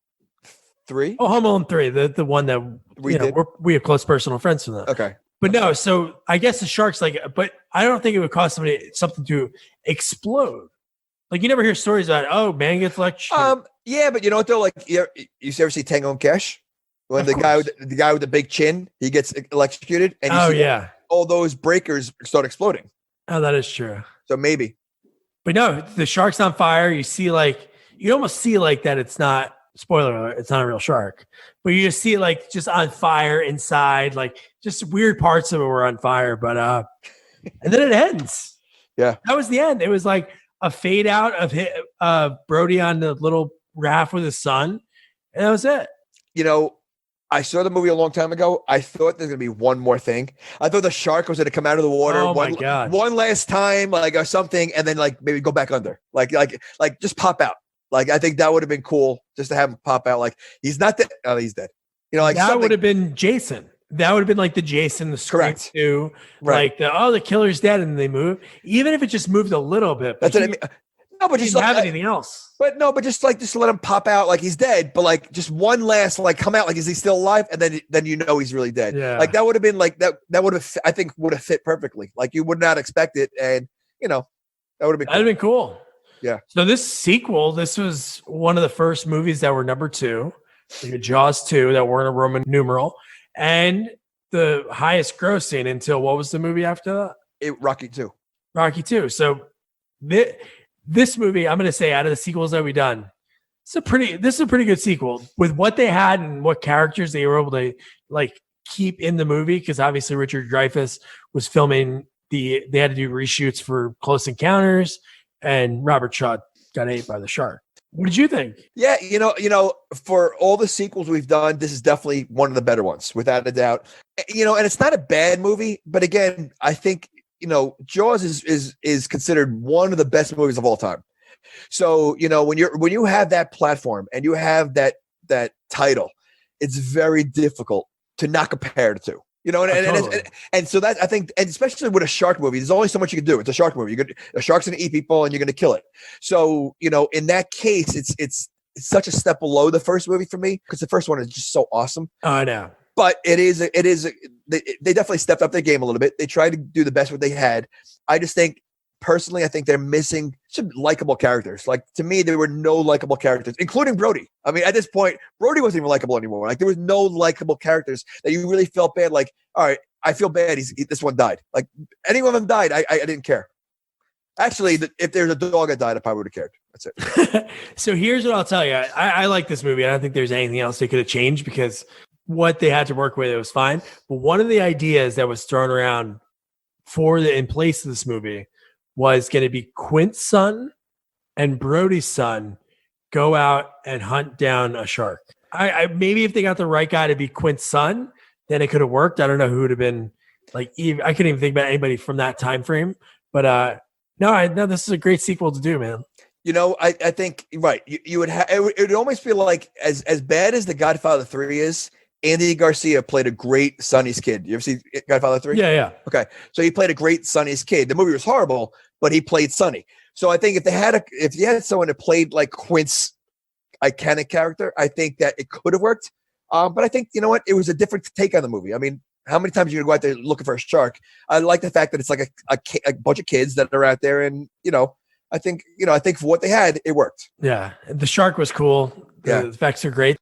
S3: 3?
S2: Oh, Home Alone 3, the one that we have close personal friends from that.
S3: Okay.
S2: But no, so I guess the shark's like, but I don't think it would cause somebody something to explode. Like you never hear stories about, oh, man gets electrocuted.
S3: Yeah, but you know what though? Like you ever see Tango and Cash? When the guy with the big chin, he gets electrocuted, and all those breakers start exploding.
S2: Oh, that is true.
S3: So maybe.
S2: But no, the shark's on fire. You see, you almost see that it's not, spoiler alert, it's not a real shark. But you just see it just on fire inside, just weird parts of it were on fire. But and then it ends.
S3: Yeah.
S2: That was the end. It was like a fade out of Brody on the little raft with his son. And that was it.
S3: I saw the movie a long time ago. I thought there's gonna be one more thing. I thought the shark was gonna come out of the water
S2: my God.
S3: one last time, or something, and then maybe go back under, just pop out. I think that would have been cool, just to have him pop out. He's not dead. Oh, he's dead.
S2: That would have been Jason. That would have been the Jason, the Scream 2,
S3: right?
S2: The killer's dead, and they move. Even if it just moved a little bit.
S3: That's what I mean. No, but just
S2: didn't have anything else.
S3: But no, but just let him pop out he's dead. But just one last come out is he still alive? And then he's really dead.
S2: Yeah.
S3: That would have been that would have, I think, would have fit perfectly. You would not expect it, and that would have been.
S2: That'd have been cool.
S3: Yeah.
S2: So this sequel, this was one of the first movies that were number 2, Jaws 2, that weren't a Roman numeral, and the highest grossing until what was the movie after that?
S3: Rocky 2.
S2: Rocky 2. So this movie, I'm going to say, out of the sequels that we've done, this is a pretty good sequel with what they had and what characters they were able to keep in the movie. Because obviously Richard Dreyfuss was filming they had to do reshoots for Close Encounters, and Robert Shaw got ate by the shark. What did you think?
S3: Yeah, for all the sequels we've done, this is definitely one of the better ones, without a doubt. And it's not a bad movie, but again, I think Jaws is considered one of the best movies of all time. So, when you have that platform and you have that title, it's very difficult to not compare the two. And so that, I think, and especially with a shark movie, there's only so much you can do. It's a shark movie. A shark's going to eat people, and you're going to kill it. So, in that case, it's such a step below the first movie for me, because the first one is just so awesome.
S2: Oh, I know.
S3: But they definitely stepped up their game a little bit. They tried to do the best what they had. I just think, personally, I think they're missing some likable characters. To me, there were no likable characters, including Brody. I mean, at this point, Brody wasn't even likable anymore. There was no likable characters that you really felt bad. All right, I feel bad. This one died. Any one of them died, I didn't care. Actually, if there's a dog that died, I probably would have cared. That's it.
S2: So here's what I'll tell you. I like this movie. I don't think there's anything else they could have changed, because what they had to work with, it was fine. But one of the ideas that was thrown around in place of this movie was going to be Quint's son and Brody's son go out and hunt down a shark. I maybe if they got the right guy to be Quint's son, then it could have worked. I don't know who would have been I couldn't even think about anybody from that time frame. But no, this is a great sequel to do, man.
S3: I think right. You would have it would almost feel like as bad as The Godfather 3 is. Andy Garcia played a great Sonny's kid. You ever see Godfather 3?
S2: Yeah.
S3: Okay. So he played a great Sonny's kid. The movie was horrible, but he played Sonny. So I think if you had someone that played Quint's iconic character, I think that it could have worked. But I think, it was a different take on the movie. I mean, how many times are you going to go out there looking for a shark? I like the fact that it's a bunch of kids that are out there, and, I think for what they had, it worked.
S2: Yeah. The shark was cool. The effects are great.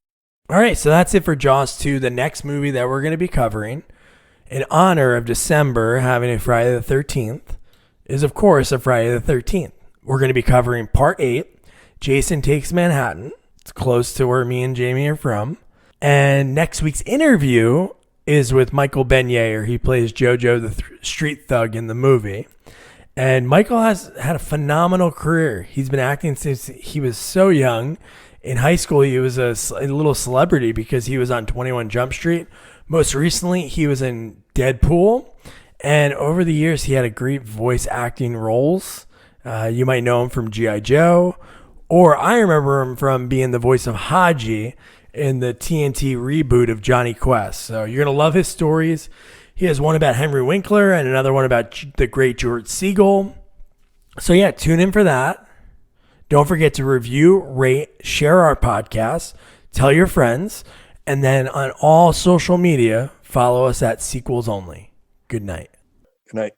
S4: All right, so that's it for Jaws 2, the next movie that we're going to be covering. In honor of December having a Friday the 13th is, of course, a Friday the 13th. We're going to be covering Part 8, Jason Takes Manhattan. It's close to where me and Jamie are from. And next week's interview is with Michael Benyea. He plays Jojo, the street thug in the movie. And Michael has had a phenomenal career. He's been acting since he was so young. In high school, he was a little celebrity because he was on 21 Jump Street. Most recently, he was in Deadpool. And over the years, he had a great voice acting roles. You might know him from G.I. Joe. Or I remember him from being the voice of Haji in the TNT reboot of Johnny Quest. So you're going to love his stories. He has one about Henry Winkler and another one about the great George Segal. So yeah, tune in for that. Don't forget to review, rate, share our podcast, tell your friends, and then on all social media, follow us at Sequels Only. Good night.
S3: Good night.